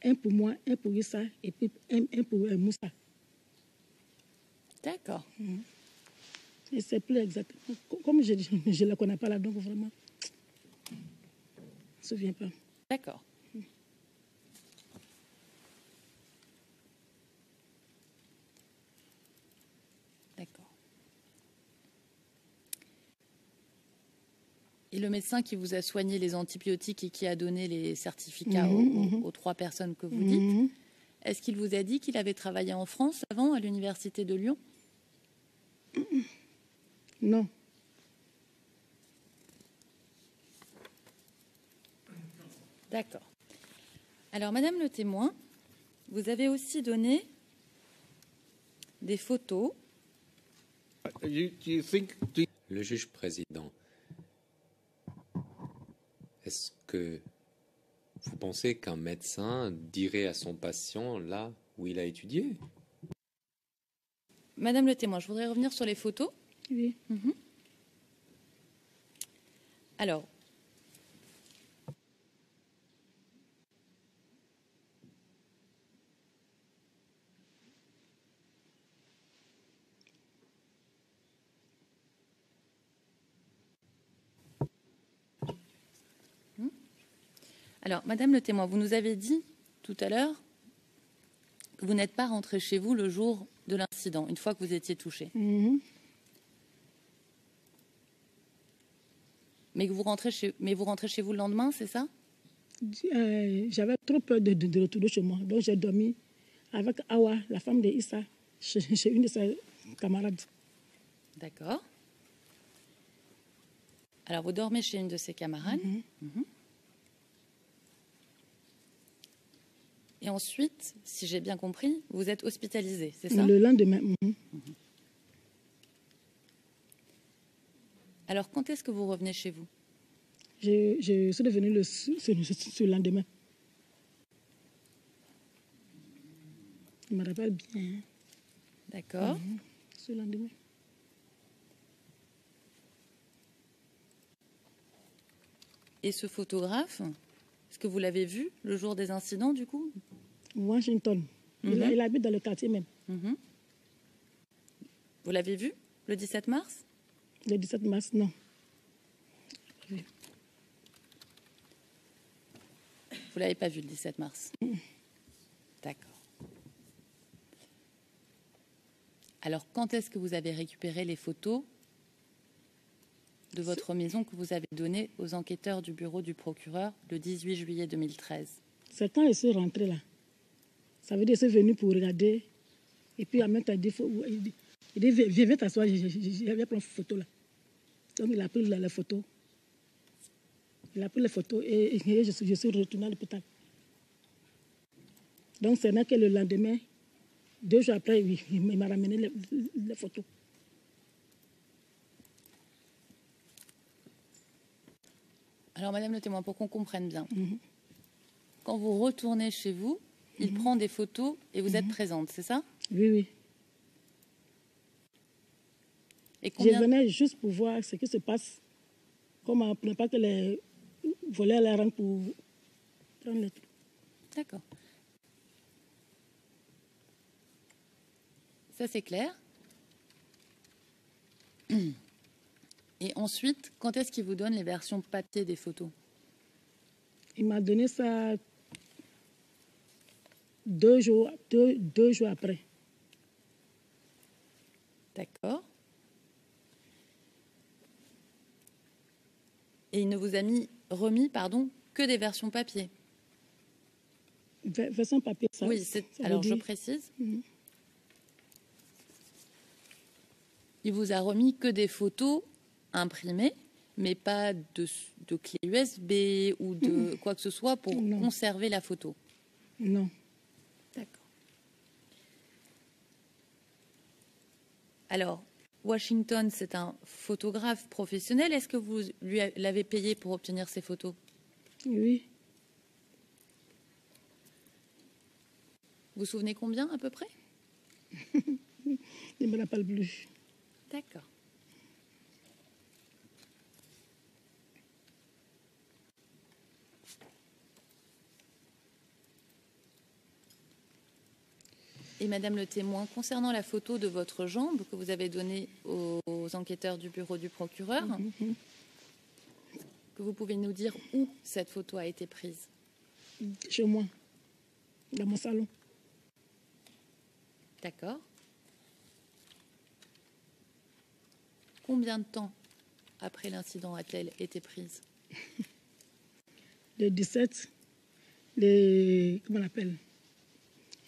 Un pour moi, un pour Issa et puis un pour Moussa. D'accord. Je ne sais plus exactement. Comme je ne le connais pas là, donc vraiment, je ne me souviens pas. D'accord. D'accord. Et le médecin qui vous a soigné les antibiotiques et qui a donné les certificats aux trois personnes que vous dites, est-ce qu'il vous a dit qu'il avait travaillé en France avant, à l'université de Lyon? Non. D'accord. Alors, Madame le témoin, vous avez aussi donné des photos. Le juge président, est-ce que vous pensez qu'un médecin dirait à son patient là où il a étudié? Madame le témoin, je voudrais revenir sur les photos. Oui. Alors, Madame le témoin, vous nous avez dit tout à l'heure que vous n'êtes pas rentrée chez vous le jour de l'incident, une fois que vous étiez touchée. Mais vous rentrez chez vous le lendemain, c'est ça? J'avais trop peur de retourner chez moi. Donc j'ai dormi avec Awa, la femme de Issa, chez une de ses camarades. D'accord. Alors, vous dormez chez une de ses camarades. Et ensuite, si j'ai bien compris, vous êtes hospitalisé, c'est ça? Le lendemain. Alors, quand est-ce que vous revenez chez vous? Je suis revenue ce lendemain. Je me rappelle bien. D'accord. Ce lendemain. Et ce photographe, est-ce que vous l'avez vu le jour des incidents, du coup? Washington. Il habite dans le quartier même. Vous l'avez vu le 17 mars? Le 17 mars, non. Vous ne l'avez pas vu le 17 mars? D'accord. Alors, quand est-ce que vous avez récupéré les photos de votre maison que vous avez données aux enquêteurs du bureau du procureur le 18 juillet 2013? C'est quand je suis rentrée là. Ça veut dire que je suis venue pour regarder. Et puis, en même temps, il dit, viens t'asseoir, je vais prendre une photo là. Donc, il a pris la photo. Il a pris les photos et je suis retournée à l'hôpital. Donc, c'est là que le lendemain, 2 jours après, il m'a ramené les photos. Alors, Madame le témoin, pour qu'on comprenne bien, quand vous retournez chez vous, il prend des photos et vous êtes présente, c'est ça? Oui, oui. Et combien... Je venais juste pour voir ce qui se passe. Comment ne pas que les voleurs la rentrent pour prendre les trucs. D'accord. Ça, c'est clair. Et ensuite, quand est-ce qu'il vous donne les versions papier des photos? Il m'a donné ça 2 jours après. D'accord. Et il ne vous a remis que des versions papier? Version papier, ça. Oui, alors je précise. Il vous a remis que des photos imprimées, mais pas de clé USB ou de quoi que ce soit pour conserver la photo? Non. D'accord. Alors, Washington, c'est un photographe professionnel. Est-ce que vous lui l'avez payé pour obtenir ces photos? Oui. Vous vous souvenez combien à peu près? Il ne me rappelle plus. D'accord. Et Madame le témoin, concernant la photo de votre jambe que vous avez donnée aux enquêteurs du bureau du procureur, que vous pouvez nous dire où cette photo a été prise? Chez moi, dans mon salon. D'accord. Combien de temps après l'incident a-t-elle été prise? Le 17, comment on appelle?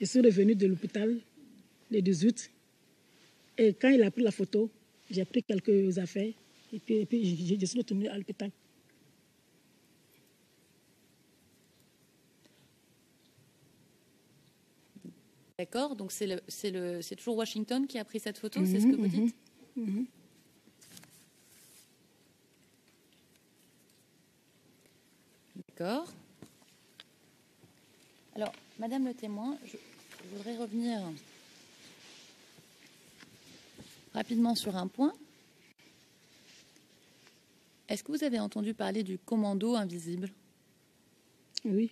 Je suis revenue de l'hôpital le 18. Et quand il a pris la photo, j'ai pris quelques affaires. Et puis je suis retournée à l'hôpital. D'accord, donc c'est toujours Washington qui a pris cette photo, c'est ce que vous dites? D'accord. Alors, Madame le témoin, je voudrais revenir rapidement sur un point. Est-ce que vous avez entendu parler du commando invisible? Oui.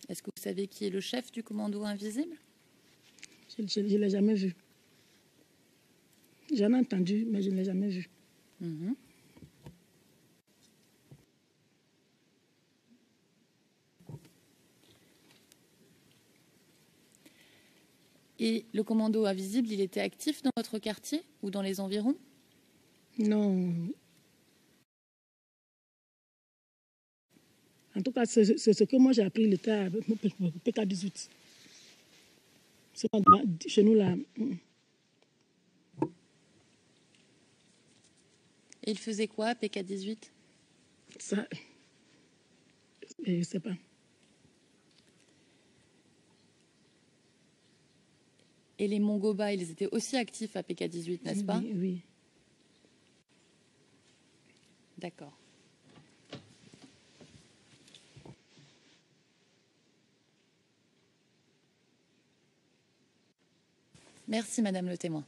Est-ce que vous savez qui est le chef du commando invisible? Je ne l'ai jamais vu. J'en ai entendu, mais je ne l'ai jamais vu. Et le commando invisible, il était actif dans votre quartier ou dans les environs? Non. En tout cas, c'est ce que moi j'ai appris, il était à PK18. C'est pas chez nous là. Et il faisait quoi à PK18? Ça, je ne sais pas. Et les Mongoba, ils étaient aussi actifs à PK18, n'est-ce pas? Oui, oui. D'accord. Merci, Madame le témoin.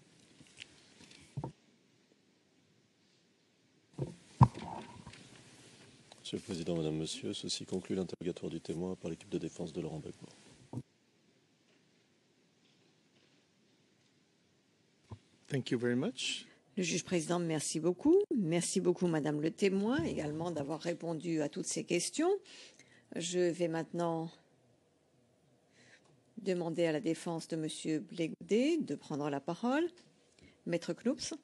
Monsieur le Président, Madame, Monsieur, ceci conclut l'interrogatoire du témoin par l'équipe de défense de Laurent Gbagbo. Thank you very much. Le juge président, merci beaucoup. Merci beaucoup, Madame le témoin, également d'avoir répondu à toutes ces questions. Je vais maintenant demander à la défense de Monsieur Blégoudet de prendre la parole. Maître Knoups.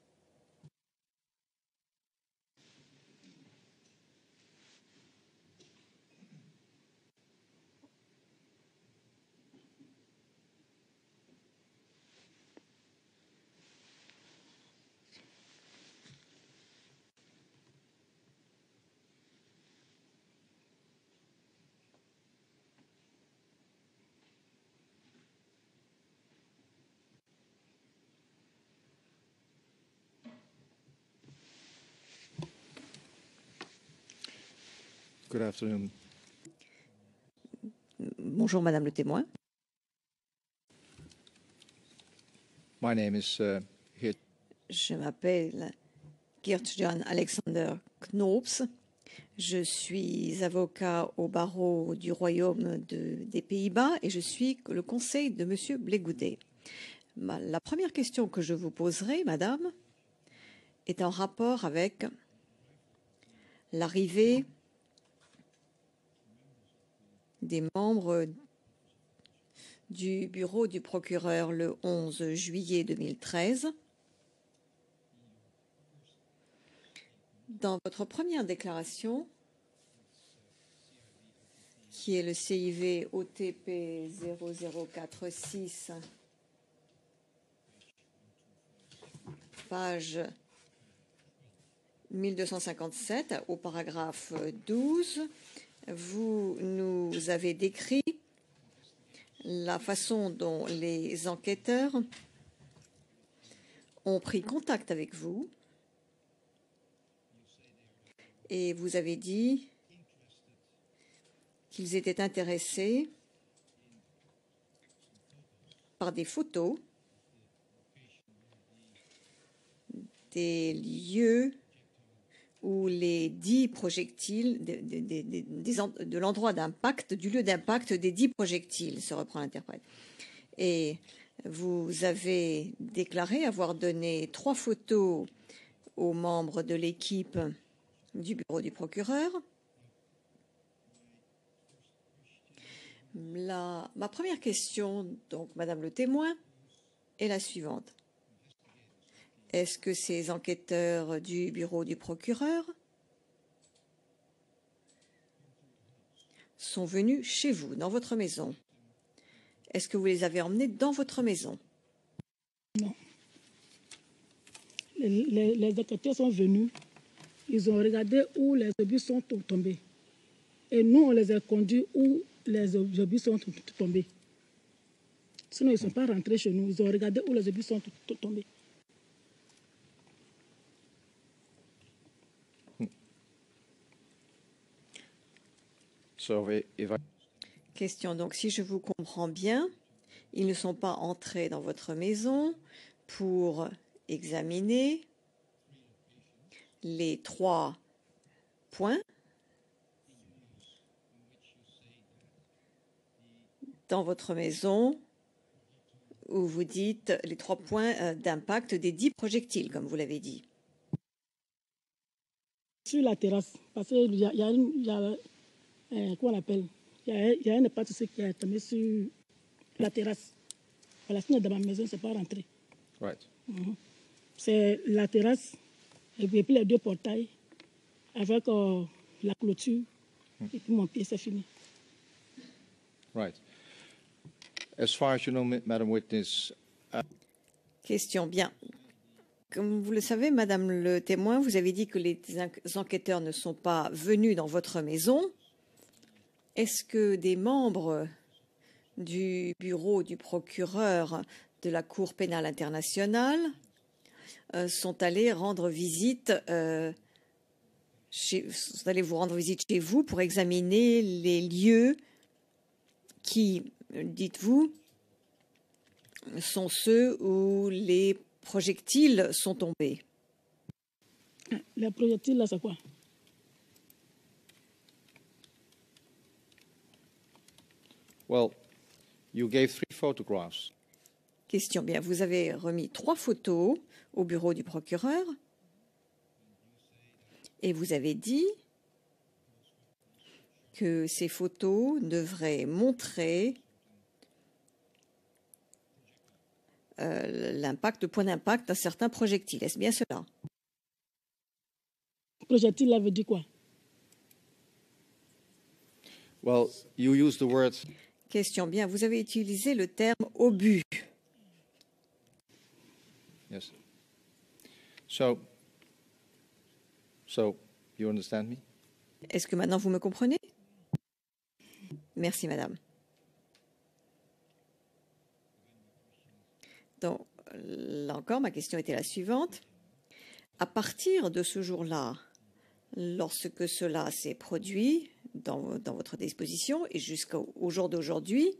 Good afternoon. Bonjour, Madame le témoin. My name is Je m'appelle Geert-Jan Alexander Knoops. Je suis avocat au barreau du Royaume des Pays-Bas et je suis le conseil de Monsieur Blégoudet. La première question que je vous poserai, Madame, est en rapport avec l'arrivée des membres du bureau du procureur le 11 juillet 2013. Dans votre première déclaration, qui est le CIV OTP 0046, page 1257, au paragraphe 12, vous nous avez décrit la façon dont les enquêteurs ont pris contact avec vous et vous avez dit qu'ils étaient intéressés par des photos des lieux où les 10 projectiles, de l'endroit d'impact, du lieu d'impact des 10 projectiles, se reprend l'interprète. Et vous avez déclaré avoir donné 3 photos aux membres de l'équipe du bureau du procureur. Ma première question, donc, Madame le témoin, est la suivante. Est-ce que ces enquêteurs du bureau du procureur sont venus chez vous, dans votre maison? Est-ce que vous les avez emmenés dans votre maison? Non. Les enquêteurs sont venus, ils ont regardé où les obus sont tombés. Et nous, on les a conduits où les obus sont tombés. Sinon, ils ne sont pas rentrés chez nous. Ils ont regardé où les obus sont tombés. So if I Question, donc si je vous comprends bien, ils ne sont pas entrés dans votre maison pour examiner les 3 points dans votre maison où vous dites les 3 points d'impact des 10 projectiles, comme vous l'avez dit. Sur la terrasse, parce qu'il y a comment on appelle, il y a un impact qui est tombé sur la terrasse. Voilà, sinon dans ma maison, c'est pas rentré. right. C'est la terrasse et puis les 2 portails avec la clôture et puis mon pied, c'est fini. Right. As far as you know, Madam Witness, Question, bien. Comme vous le savez, Madame le témoin, vous avez dit que les enquêteurs ne sont pas venus dans votre maison. Est-ce que des membres du bureau du procureur de la Cour pénale internationale sont allés rendre visite sont allés vous rendre visite chez vous pour examiner les lieux qui, dites-vous, sont ceux où les projectiles sont tombés? Les projectiles, là, c'est quoi? well, you gave 3 photographs. Question, bien, vous avez remis 3 photos au bureau du procureur et vous avez dit que ces photos devraient montrer l'impact, le point d'impact d'un certain projectile. Est-ce bien cela? Projectile, là, veut dire quoi? Well, you used the word Question, bien, vous avez utilisé le terme obus. yes. So you understand me? Est-ce que maintenant vous me comprenez? Merci, madame. Donc, là encore, ma question était la suivante. À partir de ce jour-là, lorsque cela s'est produit dans votre disposition et jusqu'au jour d'aujourd'hui,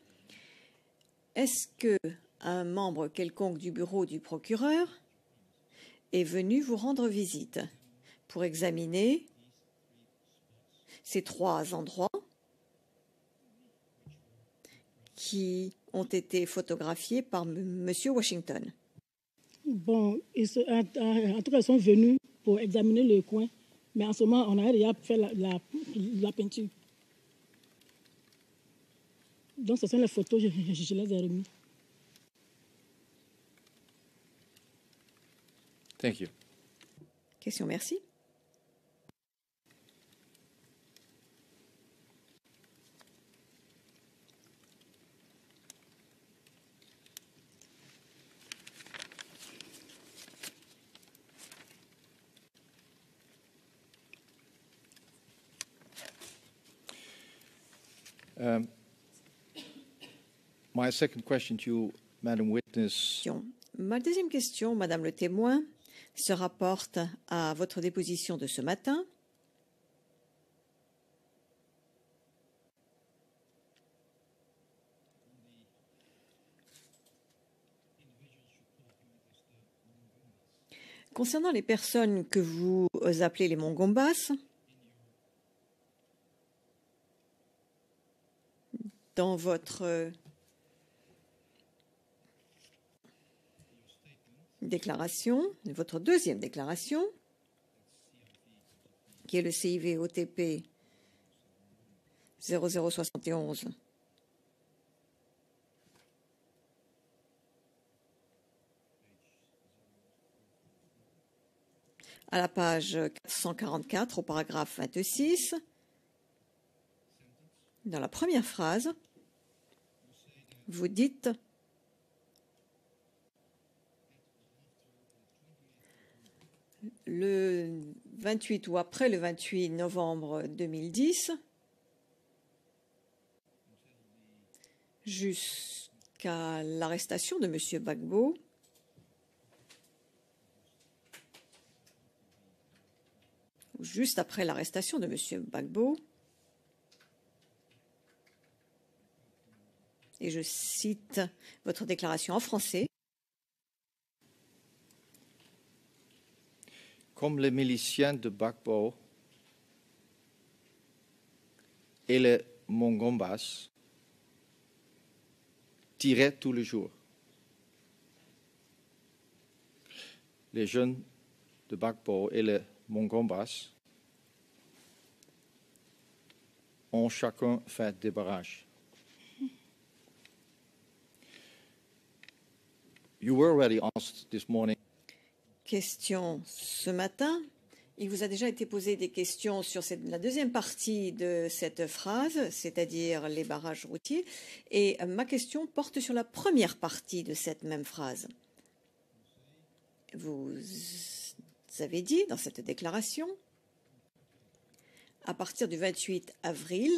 est-ce qu'un membre quelconque du bureau du procureur est venu vous rendre visite pour examiner ces 3 endroits qui ont été photographiés par M. Washington? Bon, en tout cas, ils sont venus pour examiner le coin, mais en ce moment, on a déjà fait la peinture. Donc, ce sont les photos, je les ai remises. Thank you. Question, merci. My second question to you, Madam Witness, Ma deuxième question, Madame le témoin, se rapporte à votre déposition de ce matin. Concernant les personnes que vous appelez les Mongombas, dans votre déclaration, votre deuxième déclaration, qui est le CIV OTP 0071, à la page 444, au paragraphe 26, dans la première phrase, vous dites le 28 ou après le 28 novembre 2010, jusqu'à l'arrestation de M. Gbagbo, juste après l'arrestation de M. Gbagbo, et je cite votre déclaration en français. Comme les miliciens de Gbagbo et les Mongombas tiraient tous les jours. Les jeunes de Gbagbo et les Mongombas ont chacun fait des barrages. You were already asked this morning. Question ce matin. Il vous a déjà été posé des questions sur la deuxième partie de cette phrase, c'est-à-dire les barrages routiers. Et ma question porte sur la première partie de cette même phrase. Vous avez dit dans cette déclaration, à partir du 28 avril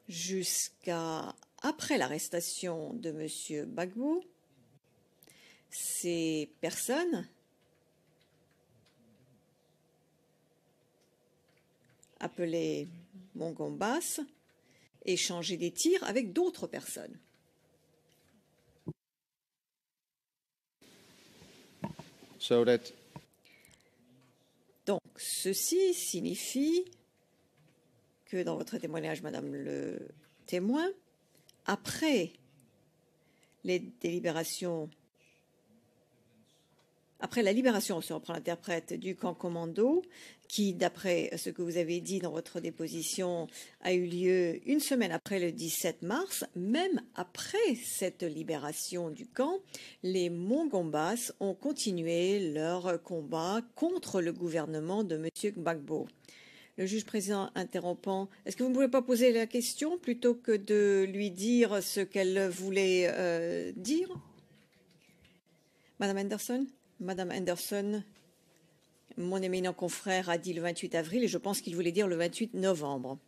jusqu'à après l'arrestation de M. Gbagbo, ces personnes appelées Mongombas échangeaient des tirs avec d'autres personnes. Donc, ceci signifie que dans votre témoignage, Madame le témoin, après les délibérations, après la libération, si on reprend l'interprète, du camp commando, qui, d'après ce que vous avez dit dans votre déposition, a eu lieu une semaine après le 17 mars, même après cette libération du camp, les Mongombas ont continué leur combat contre le gouvernement de M. Gbagbo. Le juge président interrompant, est-ce que vous ne pouvez pas poser la question plutôt que de lui dire ce qu'elle voulait dire? Madame Anderson? Madame Anderson, mon éminent confrère a dit le 28 avril et je pense qu'il voulait dire le 28 novembre.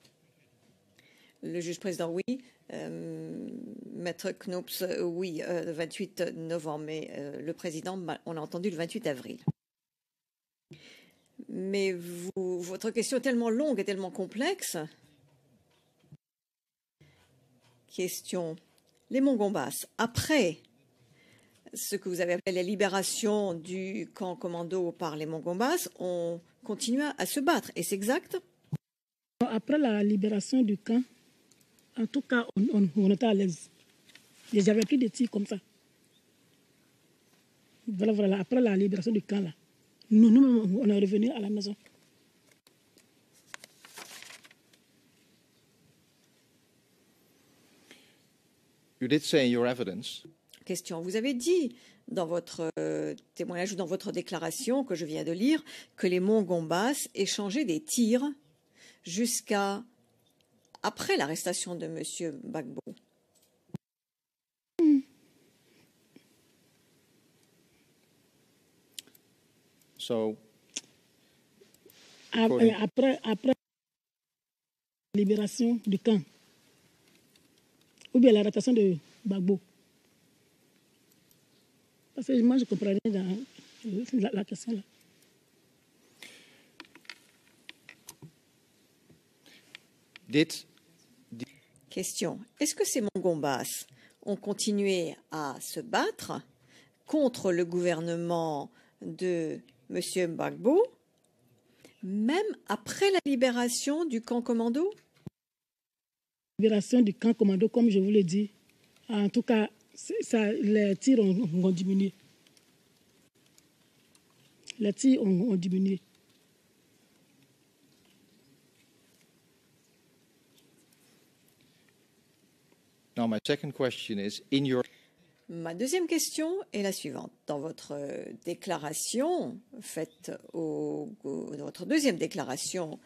Le juge président, oui. Maître Knops, oui, le 28 novembre, mais le président, on a entendu le 28 avril. Mais votre question est tellement longue et tellement complexe. Question. Les Mongombas, après ce que vous avez appelé la libération du camp commando par les Mongombas, ont continué à se battre. Et c'est exact? Après la libération du camp, en tout cas, on était à l'aise. Il n'y avait plus de tirs comme ça. Voilà. Après la libération du camp, là, nous, on est revenus à la maison. You did say in your evidence. Question. Vous avez dit dans votre témoignage ou dans votre déclaration que je viens de lire que les Mongombas échangeaient des tirs jusqu'à après l'arrestation de M. Gbagbo. So, après la libération du camp, ou bien l'arrestation de Gbagbo. Parce que moi, je comprenais dans la question là. Question. Est-ce que ces Mongombas ont continué à se battre contre le gouvernement de M. Gbagbo, même après la libération du camp commando? Libération du camp commando, comme je vous l'ai dit, en tout cas, les tirs ont diminué. Les tirs ont diminué. Now my second question is, in your... Ma deuxième question est la suivante. Dans votre déclaration faite dans votre deuxième déclaration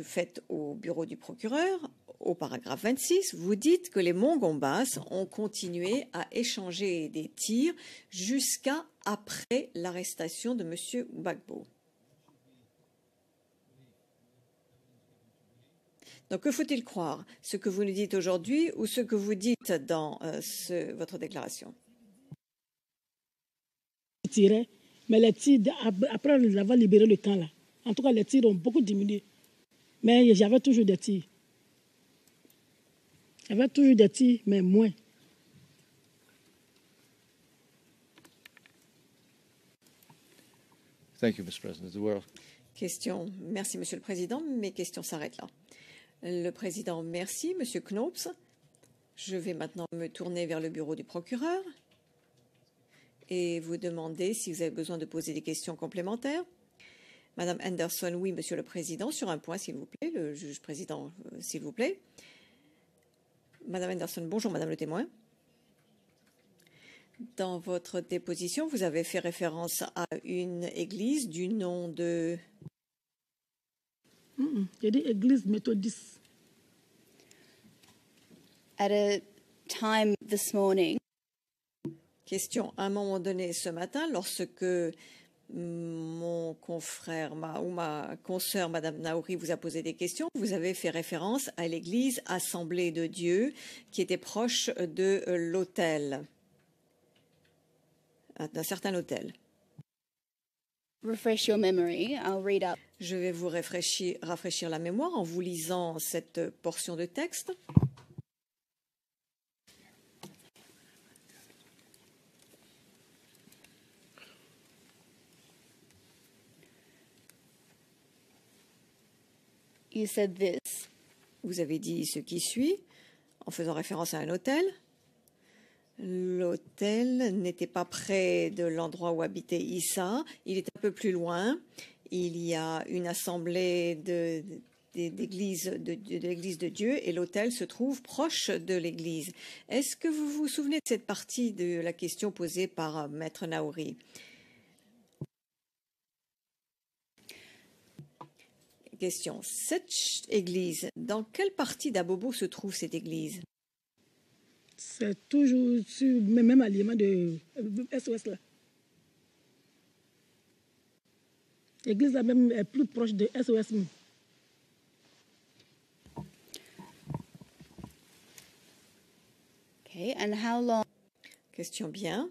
faite au bureau du procureur, au paragraphe 26, vous dites que les Mongombas ont continué à échanger des tirs jusqu'à après l'arrestation de M. Gbagbo. Donc, que faut-il croire? Ce que vous nous dites aujourd'hui ou ce que vous dites dans votre déclaration? Mais les tirs, après avoir libéré le camp, là, en tout cas, les tirs ont beaucoup diminué. Mais j'avais toujours des tirs. J'avais toujours des tirs, mais moins. Thank you, Mr. President. Question. Merci, Monsieur le Président. Mes questions s'arrêtent là. Le Président, merci. Monsieur Knops, je vais maintenant me tourner vers le bureau du procureur et vous demander si vous avez besoin de poser des questions complémentaires. Madame Anderson, oui, Monsieur le Président, sur un point, s'il vous plaît. Le juge président, s'il vous plaît. Madame Anderson, bonjour, Madame le témoin. Dans votre déposition, vous avez fait référence à une église du nom de... J'ai dit église méthodiste. At a time this morning, Question. À un moment donné ce matin, lorsque mon confrère ou ma consoeur, Madame Naouri, vous a posé des questions, vous avez fait référence à l'église Assemblée de Dieu qui était proche de l'hôtel, d'un certain hôtel. refresh your memory. I'll read up. Je vais vous rafraîchir la mémoire en vous lisant cette portion de texte. You said this. Vous avez dit ce qui suit en faisant référence à un hôtel. L'hôtel n'était pas près de l'endroit où habitait Issa. Il est un peu plus loin. Il y a une assemblée de l'église de Dieu et l'hôtel se trouve proche de l'église. Est-ce que vous vous souvenez de cette partie de la question posée par Maître Naouri? Question. Cette église, dans quelle partie d'Abobo se trouve cette église? C'est toujours sur le même aliment de SOS là. L'église là même est plus proche de SOS. Okay, and how long? Question bien.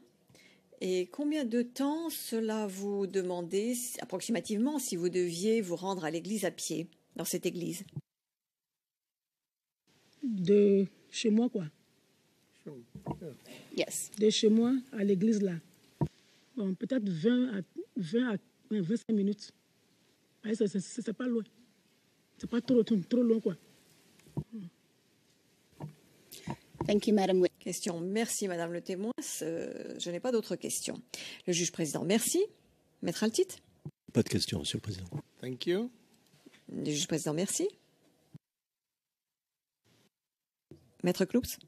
Et combien de temps cela vous demandait approximativement si vous deviez vous rendre à l'église à pied, dans cette église? De chez moi quoi. Yes. De chez moi à l'église là. Bon, peut-être 25 minutes. C'est pas loin. C'est pas trop loin quoi. Thank you, Madam Witness. Question. Merci, Madame le témoin. Je n'ai pas d'autres questions. Le juge président, merci. Maître Altit. Pas de questions, Monsieur le Président. Thank you. Le juge président, merci. Maître Knoups.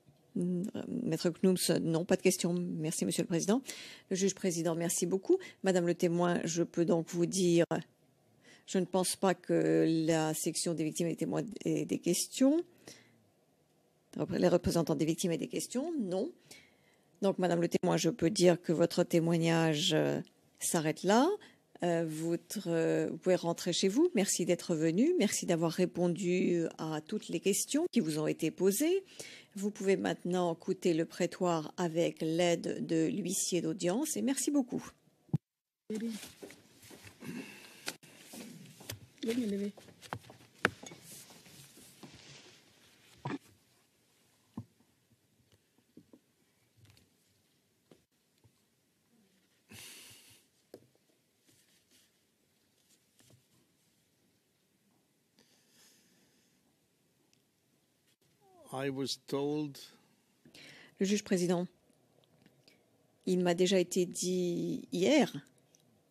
Maître Knoups, non, pas de questions. Merci, Monsieur le Président. Le juge président, merci beaucoup. Madame le témoin, je peux donc vous dire, je ne pense pas que la section des victimes et des témoins ait des questions. Les représentants des victimes aient des questions, non. Donc, Madame le témoin, je peux dire que votre témoignage s'arrête là. Vous pouvez rentrer chez vous. Merci d'être venu. Merci d'avoir répondu à toutes les questions qui vous ont été posées. Vous pouvez maintenant écouter le prétoire avec l'aide de l'huissier d'audience et merci beaucoup. I was told... Le juge président, il m'a déjà été dit hier,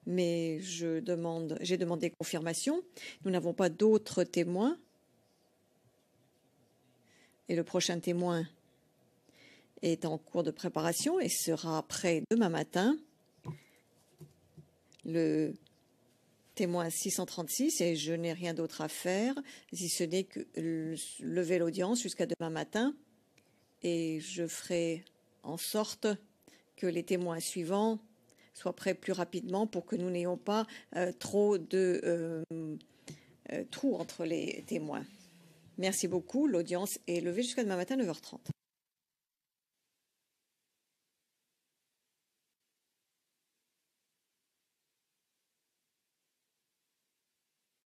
mais j'ai demandé confirmation. Nous n'avons pas d'autres témoins. Et le prochain témoin est en cours de préparation et sera prêt demain matin. Le témoin 636, et je n'ai rien d'autre à faire, si ce n'est que lever l'audience jusqu'à demain matin. Et je ferai en sorte que les témoins suivants soient prêts plus rapidement pour que nous n'ayons pas trop de trous entre les témoins. Merci beaucoup. L'audience est levée jusqu'à demain matin 9h30.